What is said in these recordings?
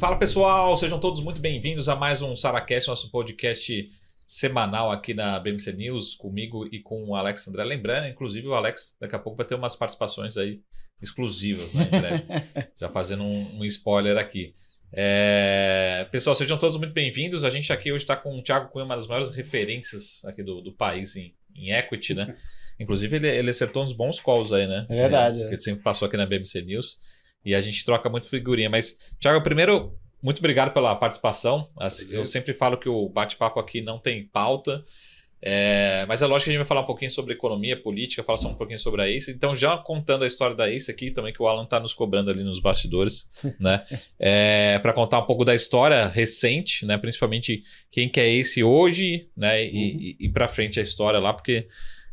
Fala pessoal, sejam todos muito bem-vindos a mais um SaraCast, nosso podcast semanal aqui na BMC News, comigo e com o Alex André. Lembrando, inclusive, o Alex daqui a pouco vai ter umas participações aí exclusivas, né, em breve. Já fazendo um spoiler aqui. Pessoal, sejam todos muito bem-vindos. A gente aqui hoje está com o Thiago Cunha, uma das maiores referências aqui do país em equity, né? Inclusive, ele acertou uns bons calls aí, né? É verdade. Ele sempre passou aqui na BMC News. E a gente troca muito figurinha. Mas, Thiago, primeiro, muito obrigado pela participação. Assim, eu sempre falo que o bate-papo aqui não tem pauta. Mas é lógico que a gente vai falar um pouquinho sobre economia, política, falar só um pouquinho sobre a ACE. Então, já contando a história da ACE aqui, também que o Alan está nos cobrando ali nos bastidores, né? Para contar um pouco da história recente, né? Principalmente quem que é ACE hoje, né? E para frente a história lá, porque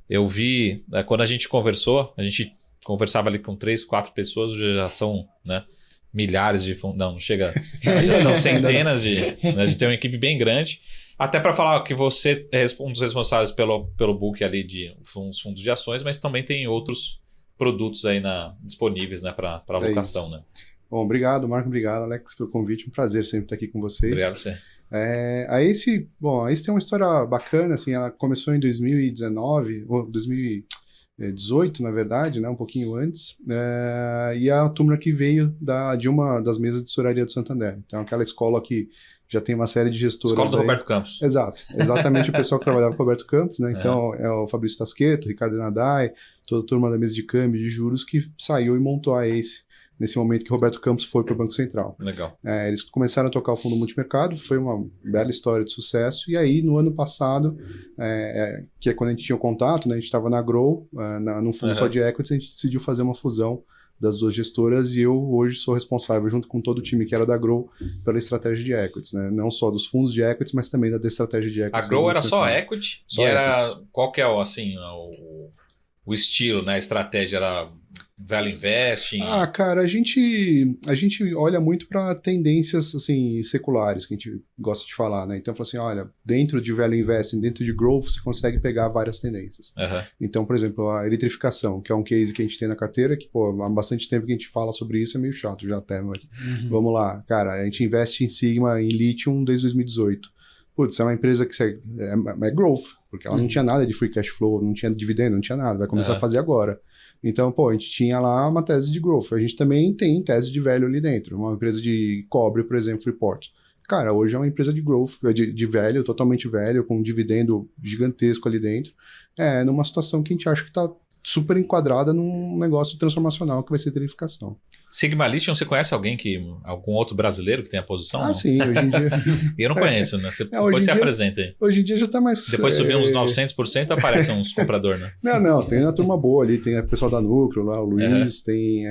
eu vi, né, quando a gente conversou, a gente conversava ali com 3, 4 pessoas, hoje já são, né, milhares de fundos. Não chega. Já são centenas de ter uma equipe bem grande. Até para falar que você é um dos responsáveis pelo book ali de fundos de ações, mas também tem outros produtos aí disponíveis, né, para alocação. Né? Bom, obrigado, Marco. Obrigado, Alex, pelo convite. Um prazer sempre estar aqui com vocês. Obrigado a você. A ACE tem uma história bacana. Assim, ela começou em 2019, ou 2018, na verdade, né, um pouquinho antes, e a turma que veio de uma das mesas de tesouraria do Santander. Então, aquela escola que já tem uma série de gestoras. Escola do Roberto Campos. Exato. Exatamente o pessoal que trabalhava com o Roberto Campos, né? Então, é o Fabrício Tasqueto, o Ricardo Nadai, toda a turma da mesa de câmbio de juros que saiu e montou a ACE nesse momento que o Roberto Campos foi para o Banco Central. Legal. Eles começaram a tocar o fundo multimercado, foi uma bela história de sucesso, e aí no ano passado, que é quando a gente tinha o contato, né, a gente estava na Grow, num fundo só de equities, a gente decidiu fazer uma fusão das duas gestoras, e eu hoje sou responsável, junto com todo o time que era da Grow, pela estratégia de equities, né? Não só dos fundos de equities, mas também da estratégia de equities. A Grow era só equity? Só equity. Qual que é o estilo, né? A estratégia era value investing? Cara, a gente olha muito para tendências assim seculares que a gente gosta de falar, né? Então, fala assim, olha, dentro de value investing, dentro de growth, você consegue pegar várias tendências. Então, por exemplo, a eletrificação, que é um case que a gente tem na carteira, que há bastante tempo que a gente fala sobre isso, é meio chato já até, mas vamos lá. Cara, a gente investe em Sigma, em Lithium desde 2018. Putz, é uma empresa que é growth, porque ela não tinha nada de free cash flow, não tinha dividendo, não tinha nada, vai começar a fazer agora. Então, a gente tinha lá uma tese de growth. A gente também tem tese de value ali dentro. Uma empresa de cobre, por exemplo, Freeport. Cara, hoje é uma empresa de growth, de value, totalmente value, com um dividendo gigantesco ali dentro. Numa situação que a gente acha que está super enquadrada num negócio transformacional que vai ser a eletrificação. Sigma Lithium, você conhece algum outro brasileiro que tem a posição? Não? Sim, hoje em dia... Eu não conheço, né? Depois você apresenta aí. Hoje em dia já está mais... Depois subir uns 900%, aparecem uns compradores, né? Não, tem uma turma boa ali, tem o pessoal da Núcleo lá, o Luiz, tem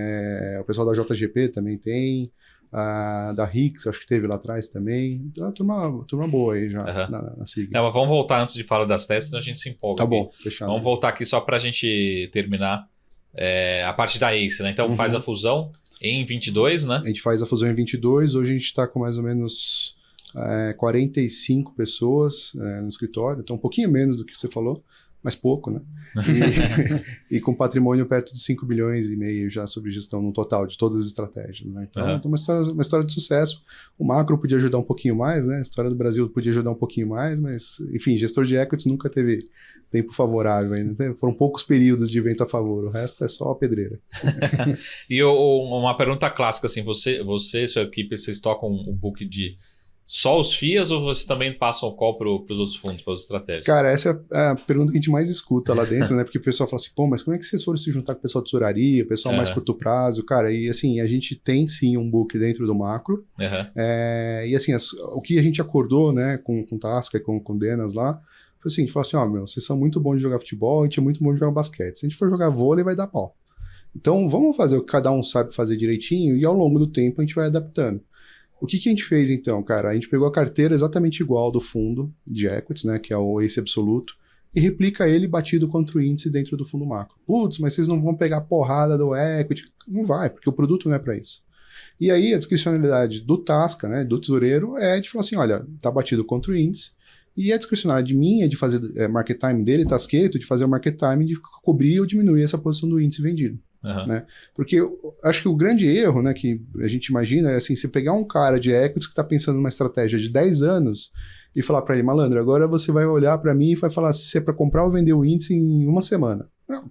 o pessoal da JGP também tem, da Rix, acho que teve lá atrás também. Uma turma boa aí já na Sigma. Não, mas vamos voltar antes de falar das teses, senão a gente se empolga. Tá aqui. bom, fechado. Vamos voltar aqui só para a gente terminar a parte da ACE, né? Então faz a fusão em 22, né? A gente faz a fusão em 22, hoje a gente está com mais ou menos 45 pessoas no escritório, então um pouquinho menos do que você falou, mas pouco, né? E com patrimônio perto de 5 bilhões e meio já sobre gestão no total de todas as estratégias, né? Então, é uma história de sucesso. O macro podia ajudar um pouquinho mais, né? A história do Brasil podia ajudar um pouquinho mais, mas, enfim, gestor de equities nunca teve tempo favorável ainda. Foram poucos períodos de vento a favor, o resto é só a pedreira. E uma pergunta clássica, assim, você e sua equipe, vocês tocam um book de só os FIAs ou vocês também passam o call para os outros fundos, para as estratégias? Cara, essa é a pergunta que a gente mais escuta lá dentro, né? Porque o pessoal fala assim, mas como é que vocês foram se juntar com o pessoal de tesouraria, o pessoal mais curto prazo? Cara, e assim, a gente tem sim um book dentro do macro. E assim, o que a gente acordou, né, com Tasca e com Denas lá, foi assim, a gente falou assim, vocês são muito bons de jogar futebol, a gente é muito bom de jogar basquete. Se a gente for jogar vôlei, vai dar pau. Então, vamos fazer o que cada um sabe fazer direitinho e ao longo do tempo a gente vai adaptando. O que a gente fez então, cara? A gente pegou a carteira exatamente igual do fundo de equities, né, que é o ACE Absoluto, e replica ele batido contra o índice dentro do fundo macro. Putz, mas vocês não vão pegar porrada do equity? Não vai, porque o produto não é para isso. E aí a discricionalidade do Tasca, né, do tesoureiro, é de falar assim, olha, tá batido contra o índice, e a discricionalidade minha de fazer market time dele, Tasqueto, de fazer o market time de cobrir ou diminuir essa posição do índice vendido. Né? Porque eu acho que o grande erro, né, que a gente imagina é assim, você pegar um cara de equities que está pensando numa estratégia de 10 anos e falar para ele, malandro, agora você vai olhar para mim e vai falar se é para comprar ou vender o índice em uma semana. Não.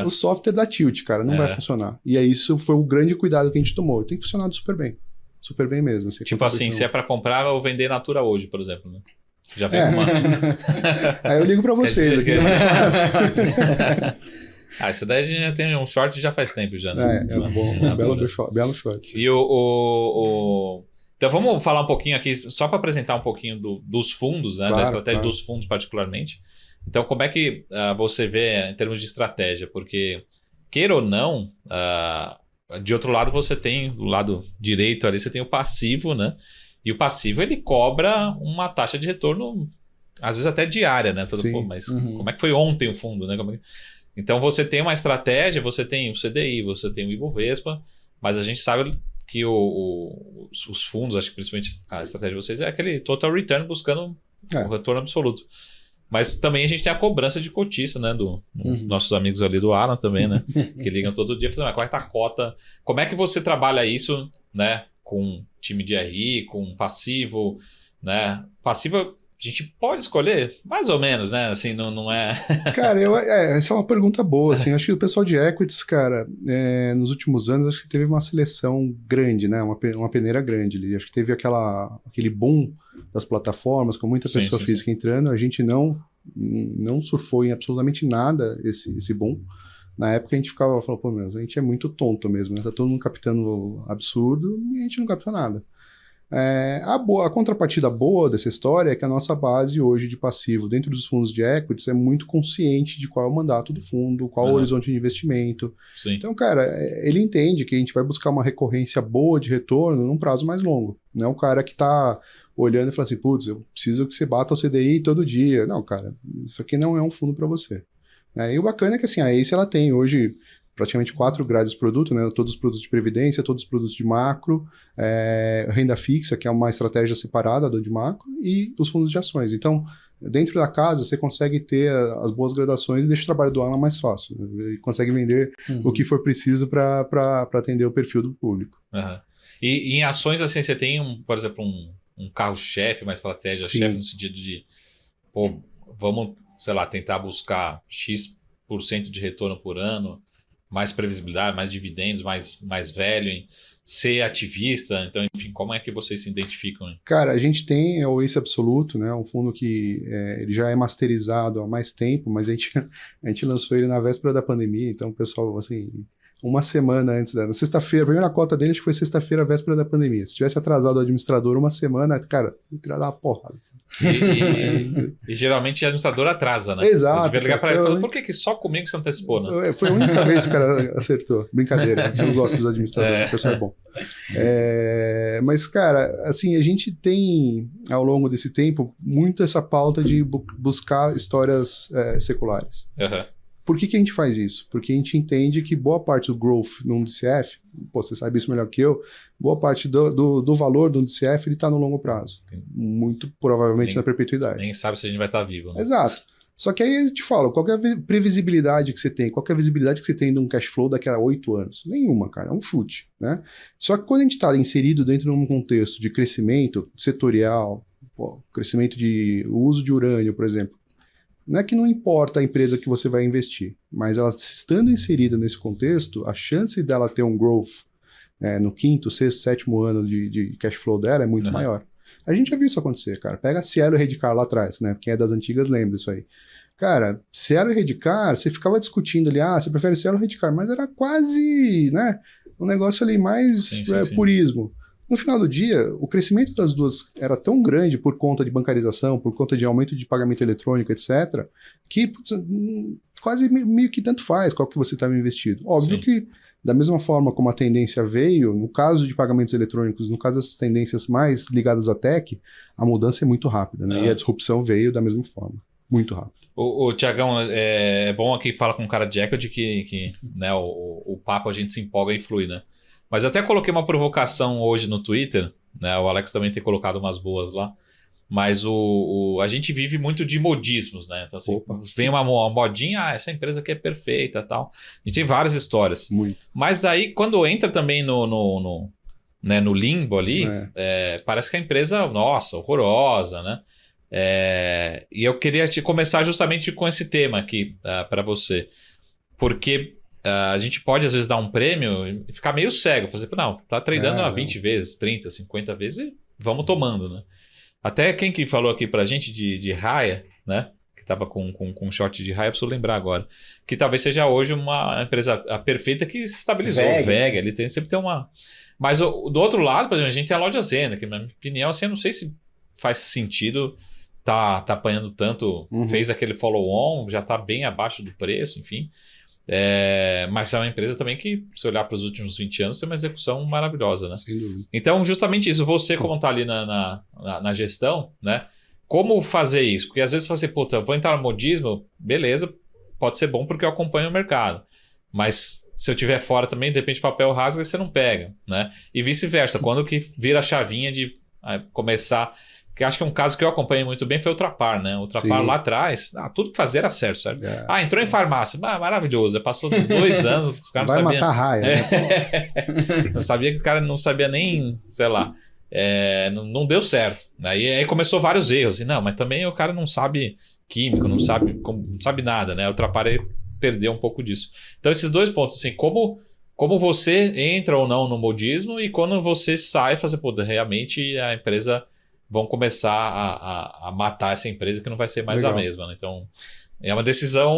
O software dá tilt, cara, não vai funcionar. E aí isso foi o grande cuidado que a gente tomou. Tem funcionado super bem. Super bem mesmo. Assim, tipo assim, se é para comprar ou vender Natura hoje, por exemplo, né? Já vem uma... Aí eu ligo para vocês aqui. Essa daí a gente já tem um short já faz tempo já, né? É bom, belo short. E Então vamos falar um pouquinho aqui, só para apresentar um pouquinho dos fundos, né? Claro, da estratégia dos fundos particularmente. Então como é que você vê em termos de estratégia? Porque, queira ou não, de outro lado você tem, do lado direito ali, você tem o passivo, né? E o passivo ele cobra uma taxa de retorno, às vezes até diária, né? Pô, mas como é que foi ontem o fundo, né? Então você tem uma estratégia, você tem o CDI, você tem o Ibovespa, mas a gente sabe que os fundos, acho que principalmente a estratégia de vocês é aquele total return buscando o retorno absoluto. Mas também a gente tem a cobrança de cotista, né? Nossos amigos ali do Alan também, né? Que ligam todo dia falando, como é que tá a cota? Como é que você trabalha isso, né? Com time de RI, com passivo, né? Passivo a gente pode escolher, mais ou menos, né? Assim, não é... Cara, essa é uma pergunta boa, assim. Acho que o pessoal de equities, cara, nos últimos anos, acho que teve uma seleção grande, né? Uma peneira grande ali. Acho que teve aquele boom das plataformas, com muita pessoa física entrando. A gente não surfou em absolutamente nada esse boom. Na época a gente falou, pô, meu, a gente é muito tonto mesmo, né? Tá todo mundo captando absurdo e a gente não capta nada. A contrapartida boa dessa história é que a nossa base hoje de passivo dentro dos fundos de equities é muito consciente de qual é o mandato do fundo, qual é o horizonte de investimento. Sim. Então, cara, ele entende que a gente vai buscar uma recorrência boa de retorno num prazo mais longo. Não é um cara que tá olhando e falando assim, putz, eu preciso que você bata o CDI todo dia. Não, cara, isso aqui não é um fundo para você. E o bacana é que assim, a Ace ela tem hoje praticamente 4 grades de produto, né? Todos os produtos de previdência, todos os produtos de macro, renda fixa, que é uma estratégia separada do de macro, e os fundos de ações. Então, dentro da casa, você consegue ter as boas gradações e deixa o trabalho do Alan mais fácil. Ele consegue vender o que for preciso para atender o perfil do público. E em ações, assim, você tem, por exemplo, um carro-chefe, uma estratégia-chefe no sentido de, pô, vamos, sei lá, tentar buscar X% de retorno por ano, mais previsibilidade, mais dividendos, mais velho, em ser ativista. Então, enfim, como é que vocês se identificam? Hein? Cara, a gente tem o Ace Absoluto, né? Um fundo que ele já é masterizado há mais tempo, mas a gente lançou ele na véspera da pandemia, então o pessoal, assim, uma semana antes na sexta-feira, a primeira cota dele acho que foi sexta-feira, véspera da pandemia. Se tivesse atrasado o administrador uma semana, cara, eu teria dar uma porrada. E geralmente o administrador atrasa, né? Exato. Eu devia ligar para ele e falar, por que só comigo você antecipou, né? Foi a única vez que o cara acertou. Brincadeira, eu gosto dos administradores, o pessoal é bom. Mas, cara, assim, a gente tem, ao longo desse tempo, muito essa pauta de buscar histórias seculares. Por que a gente faz isso? Porque a gente entende que boa parte do growth num DCF, pô, você sabe isso melhor que eu, boa parte do valor do DCF ele está no longo prazo. Muito provavelmente na perpetuidade. Nem sabe se a gente vai estar vivo. Né? Exato. Só que aí eu te falo, qual é a previsibilidade que você tem? Qual é a visibilidade que você tem de um cash flow daqui a 8 anos? Nenhuma, cara. É um chute, né? Só que quando a gente está inserido dentro de um contexto de crescimento setorial, crescimento de uso de urânio, por exemplo, não é que não importa a empresa que você vai investir, mas ela estando inserida nesse contexto, a chance dela ter um growth no 5º, 6º, 7º ano de cash flow dela é muito maior. A gente já viu isso acontecer, cara. Pega a Cielo e Redcar lá atrás, né? Quem é das antigas lembra isso aí. Cara, Cielo e Redcar, você ficava discutindo ali, você prefere Cielo ou Redcar, mas era quase, né? Um negócio ali mais purismo. No final do dia, o crescimento das duas era tão grande por conta de bancarização, por conta de aumento de pagamento eletrônico, etc., que quase meio que tanto faz qual que você estava investido. Óbvio que, da mesma forma como a tendência veio, no caso de pagamentos eletrônicos, no caso dessas tendências mais ligadas à tech, a mudança é muito rápida, né? E a disrupção veio da mesma forma. Muito rápido. O Tiagão, é bom aqui falar com um cara de equity que né, o papo a gente se empolga e flui, né? Mas até coloquei uma provocação hoje no Twitter, né? O Alex também tem colocado umas boas lá. Mas a gente vive muito de modismos, né? Então, assim, vem uma modinha, essa empresa aqui é perfeita e tal. A gente tem várias histórias. Muito. Mas aí, quando entra também no limbo ali, parece que a empresa, nossa, horrorosa, né? E eu queria começar justamente com esse tema aqui para você. Porque a gente pode, às vezes, dar um prêmio e ficar meio cego. Fazer, não, tá tradando a 20 vezes, 30, 50 vezes e vamos tomando, né? Até quem que falou aqui pra gente de Raia, né? Que tava com um short de Raia, preciso lembrar agora. Que talvez seja hoje uma empresa perfeita que se estabilizou. VEG, ele sempre tem uma... Mas do outro lado, por exemplo, a gente tem a Loja Zena, que na minha opinião, assim, eu não sei se faz sentido tá apanhando tanto. Fez aquele follow-on, já tá bem abaixo do preço, enfim. Mas é uma empresa também que, se olhar para os últimos 20 anos, tem uma execução maravilhosa, né? Sem dúvida. Então, justamente isso, você como está ali na gestão, né? Como fazer isso? Porque às vezes você, puta, vou entrar no modismo, beleza, pode ser bom porque eu acompanho o mercado. Mas se eu estiver fora também, de repente papel rasga e você não pega, né? E vice-versa, quando que vira a chavinha de começar... Que acho que um caso que eu acompanhei muito bem foi o Trapar, né? O Trapar lá atrás, tudo que fazia era certo, sabe? Entrou em farmácia, maravilhoso. Passou 2 anos, os caras não sabiam. Vai matar raia, né? Não sabia que o cara não sabia nem, sei lá, não deu certo. Aí começou vários erros. E não, mas também o cara não sabe químico, não sabe nada, né? O Trapar perdeu um pouco disso. Então, esses 2 pontos, assim, como você entra ou não no modismo e quando você sai, fazer, pô, realmente a empresa... vão começar a matar essa empresa que não vai ser mais a mesma, né? Então, é uma decisão...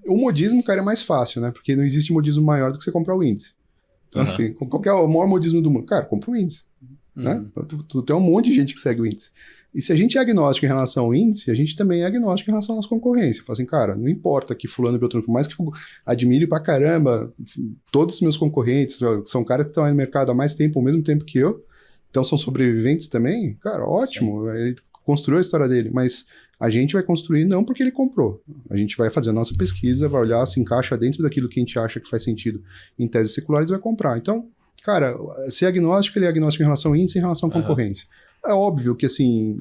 o modismo, cara, é mais fácil, né? Porque não existe modismo maior do que você comprar o índice. Então, assim, qual que é o maior modismo do mundo? Cara, compra o índice. Né? Então, tu tem um monte de gente que segue o índice. E se a gente é agnóstico em relação ao índice, a gente também é agnóstico em relação à nossa concorrência. Fala assim, cara, não importa que fulano e beltrano, por mais que eu admire pra caramba todos os meus concorrentes, são caras que estão aí no mercado há mais tempo, ao mesmo tempo que eu, então são sobreviventes também, cara, ótimo, sim. Ele construiu a história dele, mas a gente vai construir não porque ele comprou, a gente vai fazer a nossa pesquisa, vai olhar se encaixa dentro daquilo que a gente acha que faz sentido em teses seculares e vai comprar. Então, cara, ser agnóstico, ele é agnóstico em relação ao índice e em relação à concorrência. É óbvio que, assim,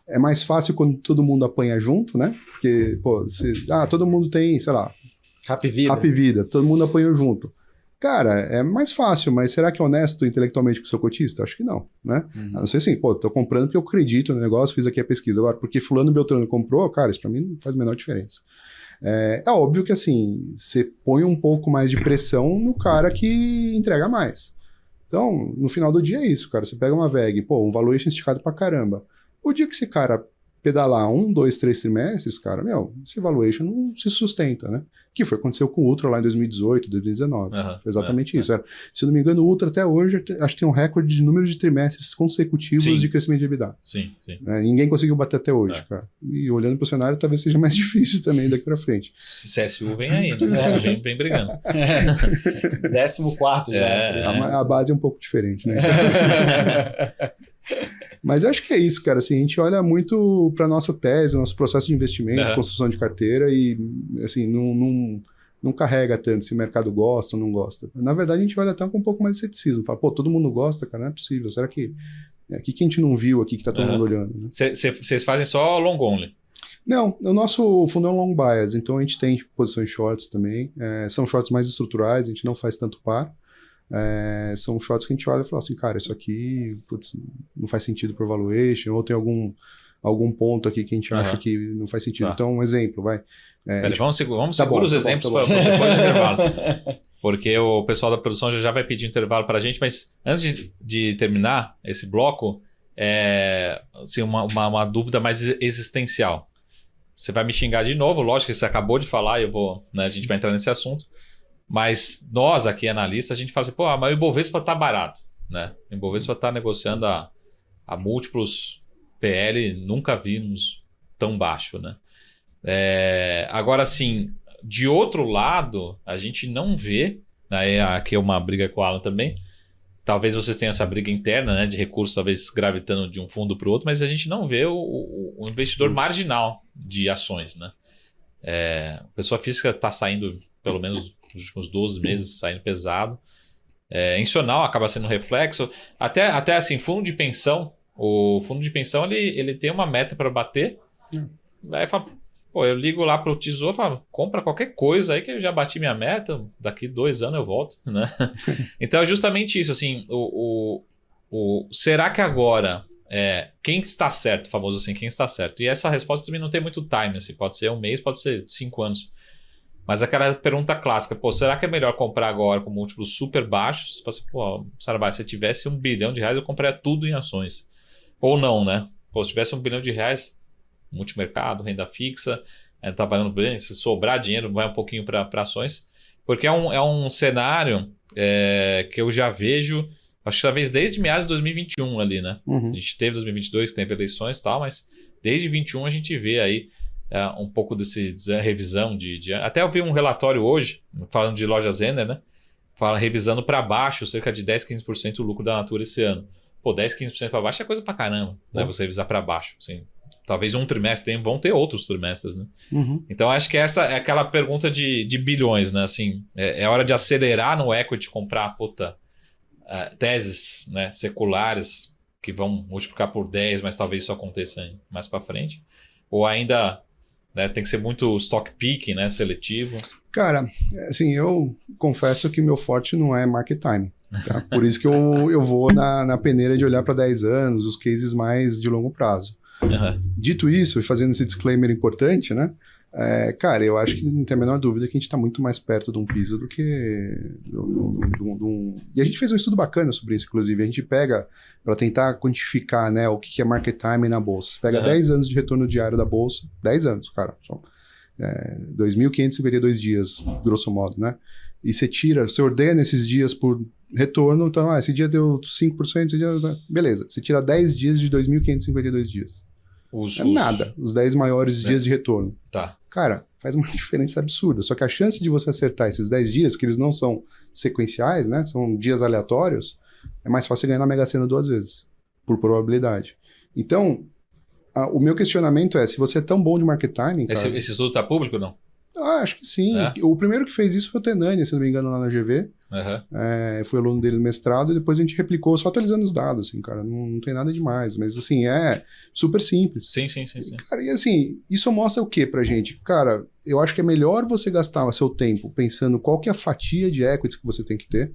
é mais fácil quando todo mundo apanha junto, né? Porque, pô, todo mundo tem, sei lá... Rap Vida, todo mundo apanhou junto. Cara, é mais fácil, mas será que é honesto intelectualmente com o seu cotista? Acho que não, né? A não ser assim, pô, tô comprando porque eu acredito no negócio, fiz aqui a pesquisa. Agora, porque fulano Beltrano comprou, cara, isso pra mim não faz a menor diferença. É óbvio que, assim, você põe um pouco mais de pressão no cara que entrega mais. Então, no final do dia é isso, cara. Você pega uma VEG, pô, um valuation esticado pra caramba. O dia que esse cara pedalar 1, 2, 3 trimestres, cara, esse valuation não se sustenta, né? Que foi o que aconteceu com o Ultra lá em 2018, 2019. Foi exatamente isso. Se eu não me engano, o Ultra até hoje, acho que tem um recorde de número de trimestres consecutivos de crescimento de EBITDA. Sim. Ninguém conseguiu bater até hoje, cara. E olhando pro cenário, talvez seja mais difícil também daqui pra frente. CSU vem aí, né? CSU vem brigando. 14º já. A base é um pouco diferente, né? Mas acho que é isso, cara. Assim, a gente olha muito para nossa tese, nosso processo de investimento, construção de carteira e, assim, não carrega tanto se o mercado gosta ou não gosta. Na verdade, a gente olha até com um pouco mais de ceticismo. Fala, pô, todo mundo gosta, cara, não é possível. Será que... O que a gente não viu aqui que tá todo mundo olhando? Vocês fazem só long only? Não, o nosso fundo é um long bias, então a gente tem posições shorts também. São shorts mais estruturais, a gente não faz tanto par. São shorts que a gente olha e fala assim, cara, isso aqui não faz sentido para valuation, ou tem algum ponto aqui que a gente acha que não faz sentido. Então, um exemplo, vai. Vamos segurar os exemplos para depois do intervalo. Porque o pessoal da produção já vai pedir intervalo para a gente, mas antes de terminar esse bloco, assim, uma dúvida mais existencial. Você vai me xingar de novo, lógico que você acabou de falar, a gente vai entrar nesse assunto. Mas nós aqui, analistas, a gente fala assim, pô, mas o Ibovespa está barato, né? O Ibovespa está negociando a múltiplos PL, nunca vimos tão baixo, né? Agora, assim, de outro lado, a gente não vê, né? Aqui é uma briga com o Alan também, talvez vocês tenham essa briga interna, né? De recursos, talvez gravitando de um fundo para o outro, mas a gente não vê o investidor marginal de ações, né? A pessoa física está saindo, pelo menos nos últimos 12 meses, saindo pesado. Institucional acaba sendo um reflexo. Até assim, fundo de pensão, O fundo de pensão, ele tem uma meta para bater. Aí fala, pô, eu ligo lá pro Tesouro e falo, compra qualquer coisa aí que eu já bati minha meta, daqui 2 anos eu volto, né? Então é justamente isso, assim, será que agora, quem está certo, famoso assim, quem está certo? E essa resposta também não tem muito time, assim, pode ser 1 mês, pode ser 5 anos. Mas aquela pergunta clássica, pô, será que é melhor comprar agora com múltiplos super baixos? Você fala assim, pô, Sarabá, se eu tivesse R$1 bilhão, eu compraria tudo em ações. Ou não, né? Pô, se tivesse R$1 bilhão, multimercado, renda fixa, tá valendo bem, se sobrar dinheiro, vai um pouquinho para ações. Porque é um cenário que eu já vejo, acho que talvez desde meados de 2021 ali, né? A gente teve 2022, teve eleições e tal, mas desde 2021 a gente vê aí um pouco desse revisão de... Até eu vi um relatório hoje, falando de lojas Renner, né? Revisando para baixo cerca de 10, 15% o lucro da Natura esse ano. Pô, 10, 15% para baixo é coisa para caramba, né? Você revisar para baixo. Assim, talvez um trimestre, vão ter outros trimestres, né? Então acho que essa é aquela pergunta de bilhões, né? Assim, é hora de acelerar no equity, comprar teses, né, seculares que vão multiplicar por 10, mas talvez isso aconteça mais para frente. Ou ainda... tem que ser muito stock picking, né? Seletivo. Cara, assim, eu confesso que meu forte não é market time. Tá? Por isso que eu vou na peneira de olhar para 10 anos, os cases mais de longo prazo. Dito isso, e fazendo esse disclaimer importante, né? Cara, eu acho que não tem a menor dúvida que a gente está muito mais perto de um piso do que... E a gente fez um estudo bacana sobre isso, inclusive. A gente pega, para tentar quantificar, né, o que é market time na bolsa. Você pega 10 anos de retorno diário da bolsa, 10 anos, cara, só 2.552 dias, grosso modo, né? E você ordena esses dias por retorno, então, esse dia deu 5%, esse dia... Beleza, você tira 10 dias de 2.552 dias. Nada, os 10 maiores dias de retorno. Tá. Cara, faz uma diferença absurda. Só que a chance de você acertar esses 10 dias, que eles não são sequenciais, né? São dias aleatórios, é mais fácil ganhar na Mega Sena 2 vezes, por probabilidade. Então, o meu questionamento é, se você é tão bom de market timing, cara... Esse estudo tá público ou não? Acho que sim. O primeiro que fez isso foi o Tenani, se não me engano, lá na GV. Fui aluno dele no mestrado e depois a gente replicou só atualizando os dados, assim, cara. Não tem nada demais, mas assim, é super simples. Sim. Cara, e assim, isso mostra o que pra gente? Cara, eu acho que é melhor você gastar seu tempo pensando qual que é a fatia de equities que você tem que ter,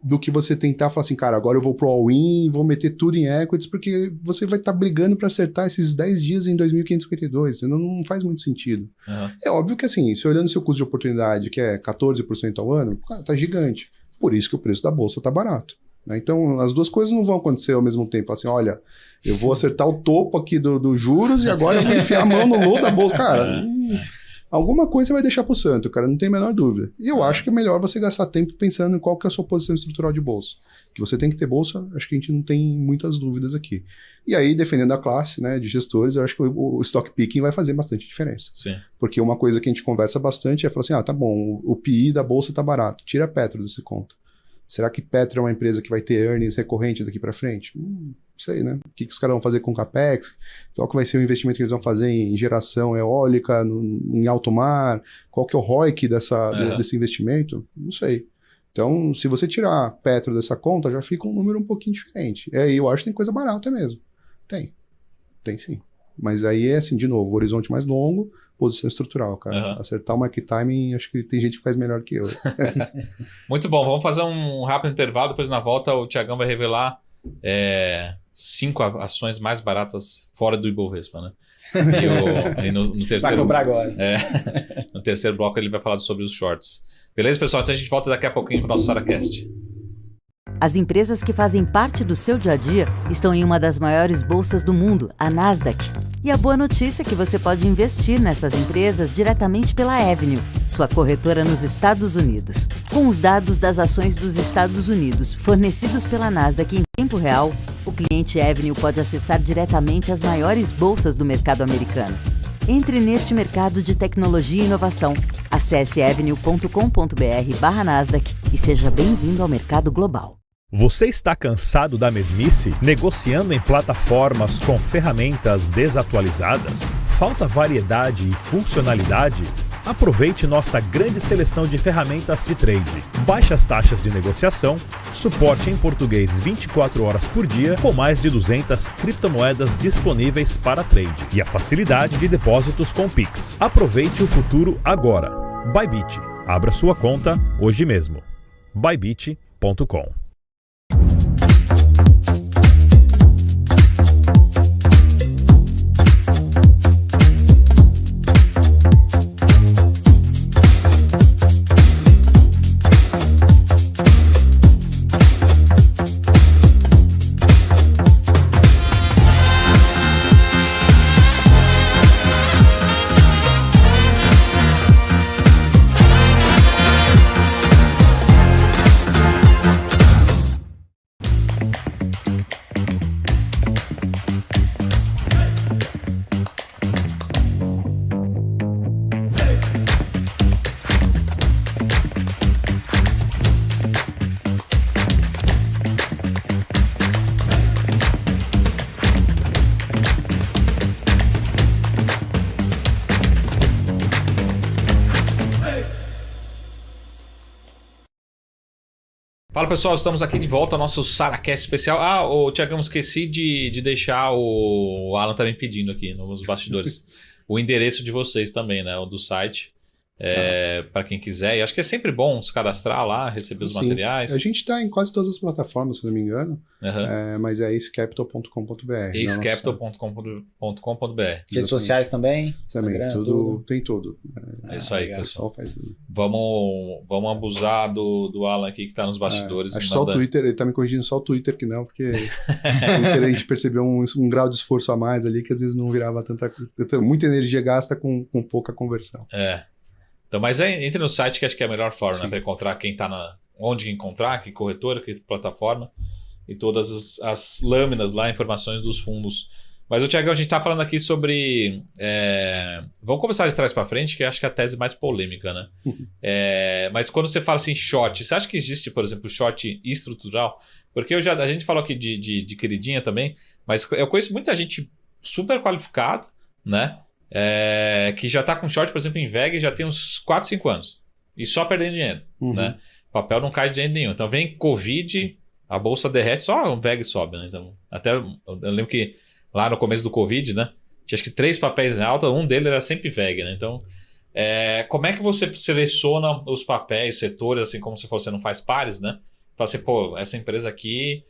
do que você tentar falar assim, cara, agora eu vou pro all-in e vou meter tudo em equities, porque você vai estar brigando para acertar esses 10 dias em 2.552. Não faz muito sentido. É óbvio que assim, se olhando seu custo de oportunidade, que é 14% ao ano, cara, tá gigante. Por isso que o preço da bolsa tá barato. Né? Então, as duas coisas não vão acontecer ao mesmo tempo. Falar assim, olha, eu vou acertar o topo aqui dos juros e agora eu vou enfiar a mão no low da bolsa. Cara, alguma coisa você vai deixar pro santo, cara, não tem a menor dúvida. E eu acho que é melhor você gastar tempo pensando em qual que é a sua posição estrutural de bolsa. Que você tem que ter bolsa, acho que a gente não tem muitas dúvidas aqui. E aí, defendendo a classe, né, de gestores, eu acho que o stock picking vai fazer bastante diferença. Sim. Porque uma coisa que a gente conversa bastante é falar assim, tá bom, o PI da bolsa tá barato, tira a Petro desse conto. Será que Petro é uma empresa que vai ter earnings recorrente daqui para frente? Não sei, né? O que os caras vão fazer com o CAPEX? Qual que vai ser o investimento que eles vão fazer em geração eólica, em alto mar? Qual que é o ROIC desse investimento? Não sei. Então, se você tirar a Petro dessa conta, já fica um número um pouquinho diferente. E aí eu acho que tem coisa barata mesmo. Tem sim. Mas aí é assim, de novo, horizonte mais longo, posição estrutural, cara. Acertar o market timing, acho que tem gente que faz melhor que eu. Muito bom, vamos fazer um rápido intervalo, depois na volta o Thiagão vai revelar 5 ações mais baratas fora do Ibovespa, né? E no terceiro, vai comprar agora. No terceiro bloco ele vai falar sobre os shorts. Beleza, pessoal? Então a gente volta daqui a pouquinho com o nosso SaraCast. As empresas que fazem parte do seu dia a dia estão em uma das maiores bolsas do mundo, a Nasdaq. E a boa notícia é que você pode investir nessas empresas diretamente pela Avenue, sua corretora nos Estados Unidos. Com os dados das ações dos Estados Unidos fornecidos pela Nasdaq em tempo real, o cliente Avenue pode acessar diretamente as maiores bolsas do mercado americano. Entre neste mercado de tecnologia e inovação. Acesse avenue.com.br/Nasdaq e seja bem-vindo ao mercado global. Você está cansado da mesmice, negociando em plataformas com ferramentas desatualizadas? Falta variedade e funcionalidade? Aproveite nossa grande seleção de ferramentas de trade, baixas taxas de negociação, suporte em português 24 horas por dia, com mais de 200 criptomoedas disponíveis para trade e a facilidade de depósitos com Pix. Aproveite o futuro agora. Bybit. Abra sua conta hoje mesmo. Bybit.com. Fala pessoal, estamos aqui de volta ao nosso SaraCast especial. Tiagão, esqueci de deixar o Alan também pedindo aqui nos bastidores o endereço de vocês também, né? O do site. Para quem quiser, e acho que é sempre bom se cadastrar lá, receber os materiais. A gente está em quase todas as plataformas, se não me engano, mas é acecapital.com.br. acecapital.com.br. Redes sociais também? Também, Instagram, tudo. Tem tudo. É isso aí, pessoal. Faz tudo. Vamos abusar do Alan aqui que está nos bastidores. Acho só o Twitter, ele está me corrigindo só o Twitter que não, porque o Twitter a gente percebeu um grau de esforço a mais ali que às vezes não virava muita energia gasta com pouca conversão. Então, mas entre no site que acho que é a melhor forma, né, para encontrar quem está onde encontrar, que corretora, que plataforma e todas as lâminas lá, informações dos fundos. Mas, Tiagão, a gente está falando aqui sobre... vamos começar de trás para frente, que acho que é a tese mais polêmica, né? Mas quando você fala assim, short, você acha que existe, por exemplo, short estrutural? Porque a gente falou aqui de queridinha também, mas eu conheço muita gente super qualificada, né? Que já está com short, por exemplo, em VEG já tem uns 4, 5 anos. E só perdendo dinheiro. Né? O papel não cai de dinheiro nenhum. Então vem Covid, a bolsa derrete, só o VEG sobe. Né? Então, até eu lembro que lá no começo do Covid, né? Tinha acho que 3 papéis em alta, um deles era sempre VEG. Né? Então, como é que você seleciona os papéis, setores, assim como você não faz pares, né? Fala assim, essa empresa aqui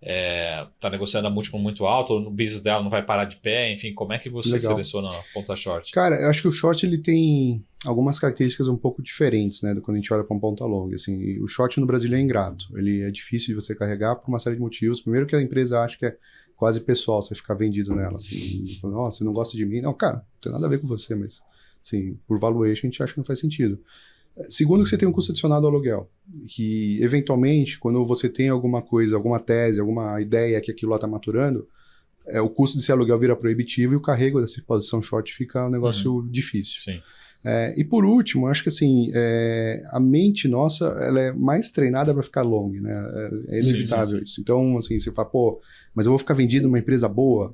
está negociando a múltiplo muito alto, o business dela não vai parar de pé, enfim, como é que você seleciona a ponta short? Cara, eu acho que o short ele tem algumas características um pouco diferentes, né, do quando a gente olha para uma ponta longa. Assim, o short no Brasil é ingrato, ele é difícil de você carregar por uma série de motivos. Primeiro que a empresa acha que é quase pessoal você ficar vendido nela, assim, falando, você não gosta de mim? Não, cara, não tem nada a ver com você, mas assim, por valuation a gente acha que não faz sentido. Segundo, que você tem um custo adicionado ao aluguel, que eventualmente, quando você tem alguma coisa, alguma tese, alguma ideia que aquilo lá está maturando, o custo desse aluguel vira proibitivo e o carrego dessa posição short fica um negócio difícil. Sim. E por último, acho que assim, a mente nossa ela é mais treinada para ficar long, né? É inevitável isso. Então, assim, você fala, mas eu vou ficar vendido numa empresa boa?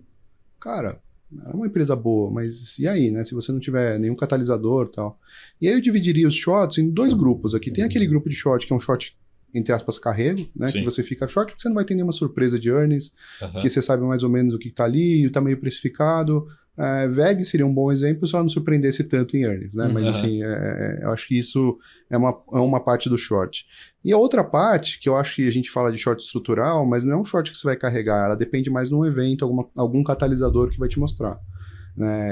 Cara, é uma empresa boa, mas e aí, né? Se você não tiver nenhum catalisador e tal. E aí eu dividiria os shorts em 2 grupos aqui. Tem aquele grupo de short que é um short, entre aspas, carrego, né? Que você fica short porque você não vai ter nenhuma surpresa de earnings, que você sabe mais ou menos o que está ali, está meio precificado. VEG seria um bom exemplo se ela não surpreendesse tanto em earnings, né? Mas assim, eu acho que isso é uma parte do short. E a outra parte, que eu acho que a gente fala de short estrutural, mas não é um short que você vai carregar, ela depende mais de um evento, algum catalisador que vai te mostrar.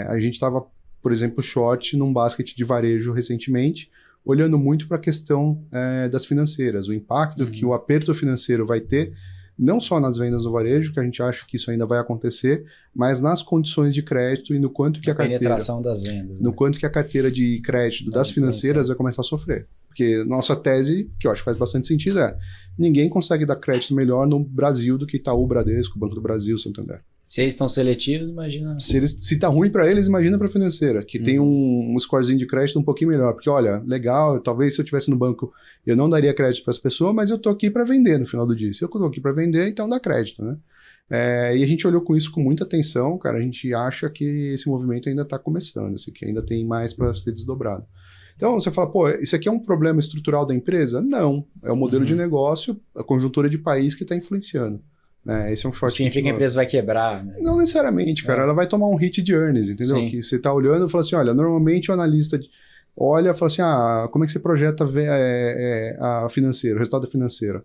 A gente estava, por exemplo, short num basket de varejo recentemente, olhando muito para a questão das financeiras, o impacto que o aperto financeiro vai ter, não só nas vendas do varejo, que a gente acha que isso ainda vai acontecer, mas nas condições de crédito e no quanto que a carteira... penetração das vendas. No quanto que a carteira de crédito das financeiras vai começar a sofrer. Porque nossa tese, que eu acho que faz bastante sentido, ninguém consegue dar crédito melhor no Brasil do que Itaú, Bradesco, Banco do Brasil, Santander. Se eles estão seletivos, imagina... Se tá ruim para eles, imagina para a financeira, que tem um scorezinho de crédito um pouquinho melhor. Porque, olha, legal, talvez se eu estivesse no banco, eu não daria crédito para as pessoas, mas eu tô aqui para vender no final do dia. Se eu tô aqui para vender, então dá crédito, né? E a gente olhou com isso com muita atenção, cara. A gente acha que esse movimento ainda está começando, assim, que ainda tem mais para ser desdobrado. Então, você fala, pô, isso aqui é um problema estrutural da empresa? Não. É o modelo de negócio, a conjuntura de país que está influenciando. Né? Esse é um short. Significa que a empresa vai quebrar, né? Não necessariamente, cara. Ela vai tomar um hit de earnings, entendeu? Sim. Que você está olhando e fala assim, olha, normalmente o analista olha e fala assim, como é que você projeta a financeira, o resultado financeiro?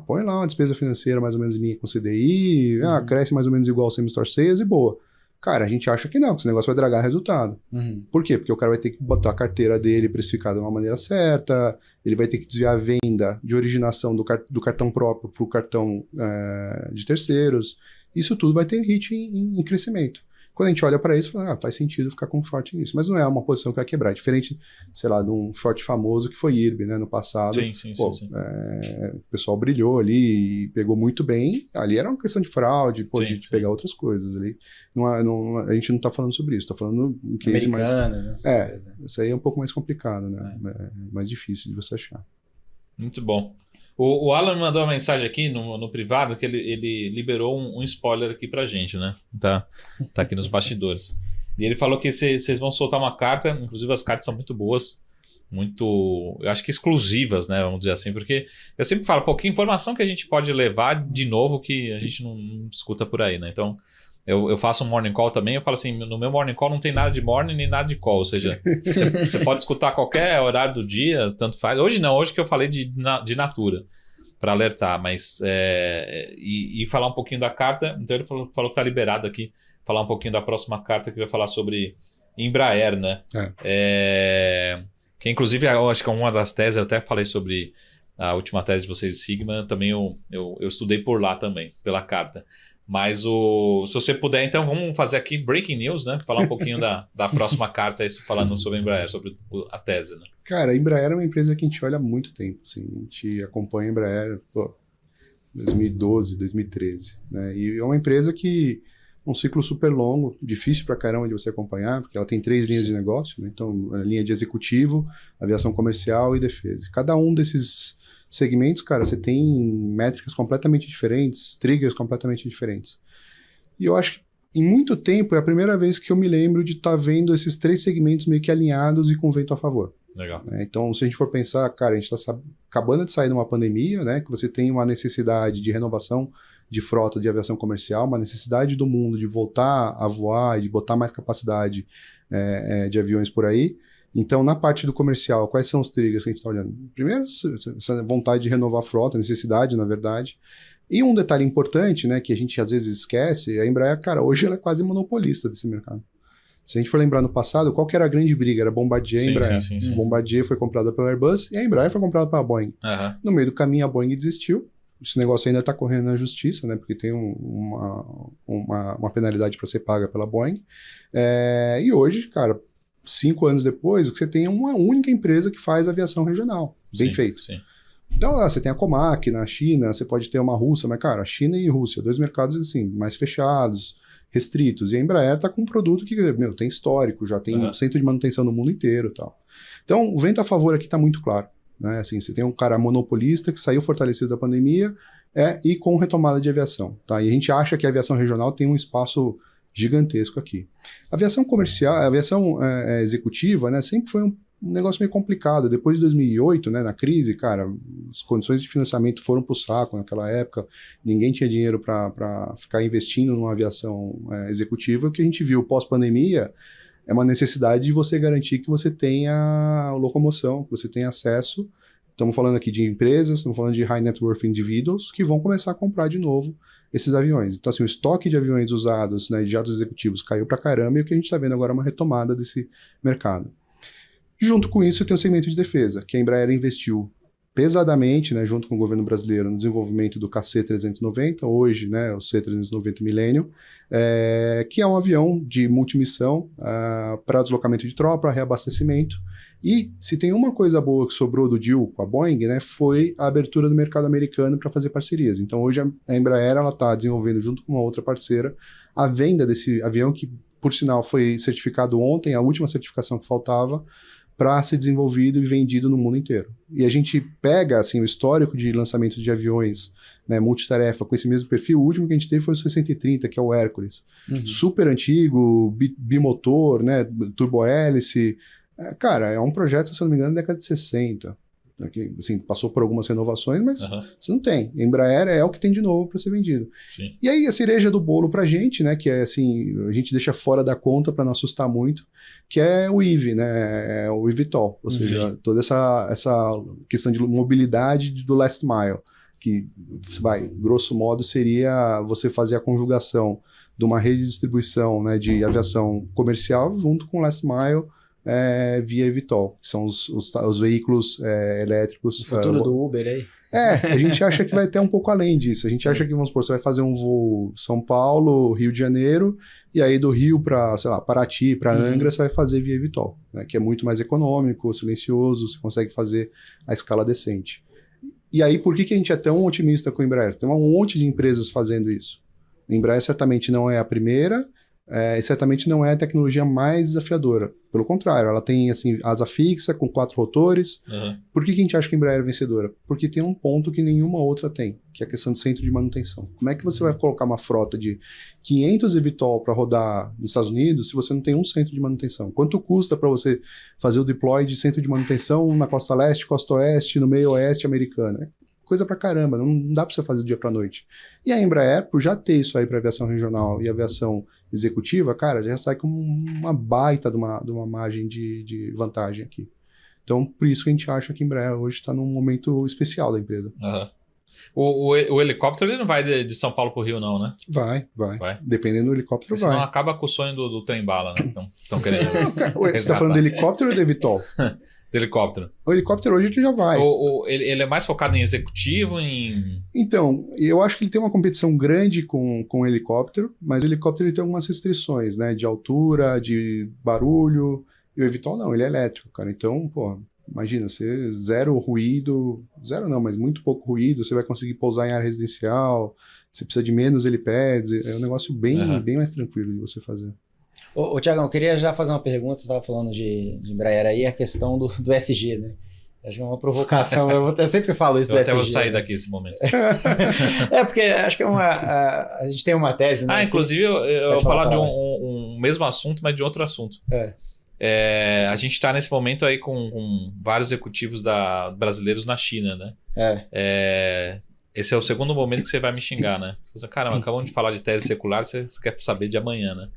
Põe lá uma despesa financeira mais ou menos em linha com CDI, cresce mais ou menos igual ao same-store sales e boa. Cara, a gente acha que não, que esse negócio vai dragar resultado. Por quê? Porque o cara vai ter que botar a carteira dele precificada de uma maneira certa, ele vai ter que desviar a venda de originação do cartão próprio para o cartão de terceiros. Isso tudo vai ter hit em crescimento. Quando a gente olha para isso, fala, faz sentido ficar com short nisso. Mas não é uma posição que vai quebrar. É diferente, sei lá, de um short famoso que foi IRB, né, no passado. Sim. O pessoal brilhou ali e pegou muito bem. Ali era uma questão de fraude, de pegar outras coisas ali. A gente não está falando sobre isso. Está falando em case mais... Isso aí é um pouco mais complicado, né? É mais difícil de você achar. Muito bom. O Alan mandou uma mensagem aqui no privado que ele liberou um spoiler aqui pra gente, né? Tá aqui nos bastidores. E ele falou que vocês vão soltar uma carta, inclusive as cartas são muito boas, eu acho que exclusivas, né? Vamos dizer assim, porque eu sempre falo, que informação que a gente pode levar de novo que a gente não escuta por aí, né? Então, eu faço um morning call também, eu falo assim, no meu morning call não tem nada de morning nem nada de call, ou seja, você pode escutar qualquer horário do dia, tanto faz. Hoje não, hoje que eu falei de natura, para alertar, mas e falar um pouquinho da carta, então ele falou que está liberado aqui, falar um pouquinho da próxima carta que vai falar sobre Embraer, né? Que inclusive eu acho que é uma das teses, eu até falei sobre a última tese de vocês de Sigma, também eu estudei por lá também, pela carta. Mas se você puder, então vamos fazer aqui breaking news, né? Falar um pouquinho da próxima carta, falando sobre a Embraer, sobre a tese, né? Cara, a Embraer é uma empresa que a gente olha há muito tempo, assim. A gente acompanha a Embraer 2012, 2013, né? E é uma empresa que um ciclo super longo, difícil pra caramba de você acompanhar, porque ela tem 3 linhas de negócio, né? Então, a linha de executivo, aviação comercial e defesa. Cada um desses segmentos, cara, você tem métricas completamente diferentes, triggers completamente diferentes. E eu acho que em muito tempo é a primeira vez que eu me lembro de estar vendo esses 3 segmentos meio que alinhados e com vento a favor. Legal. Então, se a gente for pensar, cara, a gente está acabando de sair de uma pandemia, né, que você tem uma necessidade de renovação de frota de aviação comercial, uma necessidade do mundo de voltar a voar e de botar mais capacidade de aviões por aí. Então, na parte do comercial, quais são os triggers que a gente está olhando? Primeiro, essa vontade de renovar a frota, necessidade, na verdade. E um detalhe importante, né, que a gente às vezes esquece, a Embraer, cara, hoje ela é quase monopolista desse mercado. Se a gente for lembrar no passado, qual que era a grande briga? Era Bombardier e Embraer. Sim. Bombardier foi comprada pela Airbus e a Embraer foi comprada pela Boeing. No meio do caminho, a Boeing desistiu. Esse negócio ainda está correndo na justiça, né, porque tem uma penalidade para ser paga pela Boeing. E hoje, cara, 5 anos depois, o que você tem é uma única empresa que faz aviação regional. Bem feito. Sim. Então, você tem a Comac na China, você pode ter uma russa, mas, cara, a China e Rússia, 2 mercados assim, mais fechados, restritos. E a Embraer está com um produto que, tem histórico, já tem centro de manutenção no mundo inteiro e tal. Então, o vento a favor aqui está muito claro. Né? Assim, você tem um cara monopolista que saiu fortalecido da pandemia e com retomada de aviação. Tá? E a gente acha que a aviação regional tem um espaço gigantesco aqui. A aviação comercial, a aviação executiva, né, sempre foi um negócio meio complicado. Depois de 2008, né, na crise, cara, as condições de financiamento foram pro saco naquela época. Ninguém tinha dinheiro para ficar investindo numa aviação executiva. O que a gente viu pós-pandemia é uma necessidade de você garantir que você tenha locomoção, que você tenha acesso. Estamos falando aqui de empresas, estamos falando de high net worth individuals que vão começar a comprar de novo esses aviões. Então, assim, o estoque de aviões usados, né, de jatos executivos caiu pra caramba e o que a gente está vendo agora é uma retomada desse mercado. Junto com isso, tem o segmento de defesa, que a Embraer investiu pesadamente, né, junto com o governo brasileiro, no desenvolvimento do KC-390, hoje, né, o C-390 Millennium, que é um avião de multimissão para deslocamento de tropa, reabastecimento. E se tem uma coisa boa que sobrou do deal com a Boeing, né, foi a abertura do mercado americano para fazer parcerias. Então, hoje a Embraer está desenvolvendo, junto com uma outra parceira, a venda desse avião que, por sinal, foi certificado ontem, a última certificação que faltava, para ser desenvolvido e vendido no mundo inteiro. E a gente pega assim, o histórico de lançamento de aviões, né, multitarefa com esse mesmo perfil. O último que a gente teve foi o 630, que é o Hércules. Super antigo, bimotor, né, turbo-hélice. Cara, é um projeto, se eu não me engano, da década de 60. Que, assim, passou por algumas renovações, mas você não tem. Embraer é o que tem de novo para ser vendido. Sim. E aí a cereja do bolo pra gente, né, que é assim, a gente deixa fora da conta para não assustar muito, que é o IVE, né, é o eVTOL, ou seja, toda essa questão de mobilidade do last mile, que grosso modo seria você fazer a conjugação de uma rede de distribuição, né, de aviação comercial junto com o last mile, via eVTOL, que são os veículos elétricos. O futuro do Uber aí. A gente acha que vai ter um pouco além disso. A gente acha que, vamos supor, você vai fazer um voo São Paulo, Rio de Janeiro, e aí do Rio para, sei lá, Paraty, para Angra, você vai fazer via eVTOL, né, que é muito mais econômico, silencioso, você consegue fazer a escala decente. E aí, por que a gente é tão otimista com o Embraer? Tem um monte de empresas fazendo isso. O Embraer certamente não é a primeira, e certamente não é a tecnologia mais desafiadora. Pelo contrário, ela tem assim, asa fixa com 4 rotores. Por que a gente acha que a Embraer é vencedora? Porque tem um ponto que nenhuma outra tem, que é a questão do centro de manutenção. Como é que você vai colocar uma frota de 500 eVTOL para rodar nos Estados Unidos se você não tem um centro de manutenção? Quanto custa para você fazer o deploy de centro de manutenção na costa leste, costa oeste, no meio oeste americano? Coisa pra caramba, não dá pra você fazer do dia pra noite. E a Embraer, por já ter isso aí pra aviação regional e aviação executiva, cara, já sai com uma baita de uma margem de vantagem aqui. Então, por isso que a gente acha que a Embraer hoje está num momento especial da empresa. O helicóptero ele não vai de São Paulo pro Rio, não, né? Vai. Dependendo do helicóptero, porque vai. Senão acaba com o sonho do trem-bala, né? Estão querendo. Você tá falando do helicóptero ou do eVTOL? Do helicóptero. O helicóptero hoje já vai. Ele é mais focado em executivo, Então, eu acho que ele tem uma competição grande com o helicóptero, mas o helicóptero ele tem algumas restrições, né? De altura, de barulho. E o eVTOL não, ele é elétrico, cara. Então, pô, imagina, você zero ruído, zero não, mas muito pouco ruído, você vai conseguir pousar em área residencial, você precisa de menos helipads, é um negócio bem mais tranquilo de você fazer. Ô Tiagão, eu queria já fazer uma pergunta, você estava falando de Embraer aí, a questão do SG, né? Acho que é uma provocação, eu sempre falo isso do SG. Eu até vou sair daqui esse momento. Porque acho que a gente tem uma tese, né? Inclusive eu vou falar de um mesmo assunto, mas de outro assunto. A gente está nesse momento aí com vários executivos brasileiros na China, né? Esse é o segundo momento que você vai me xingar, né? Você, caramba, acabamos de falar de tese secular, você quer saber de amanhã, né?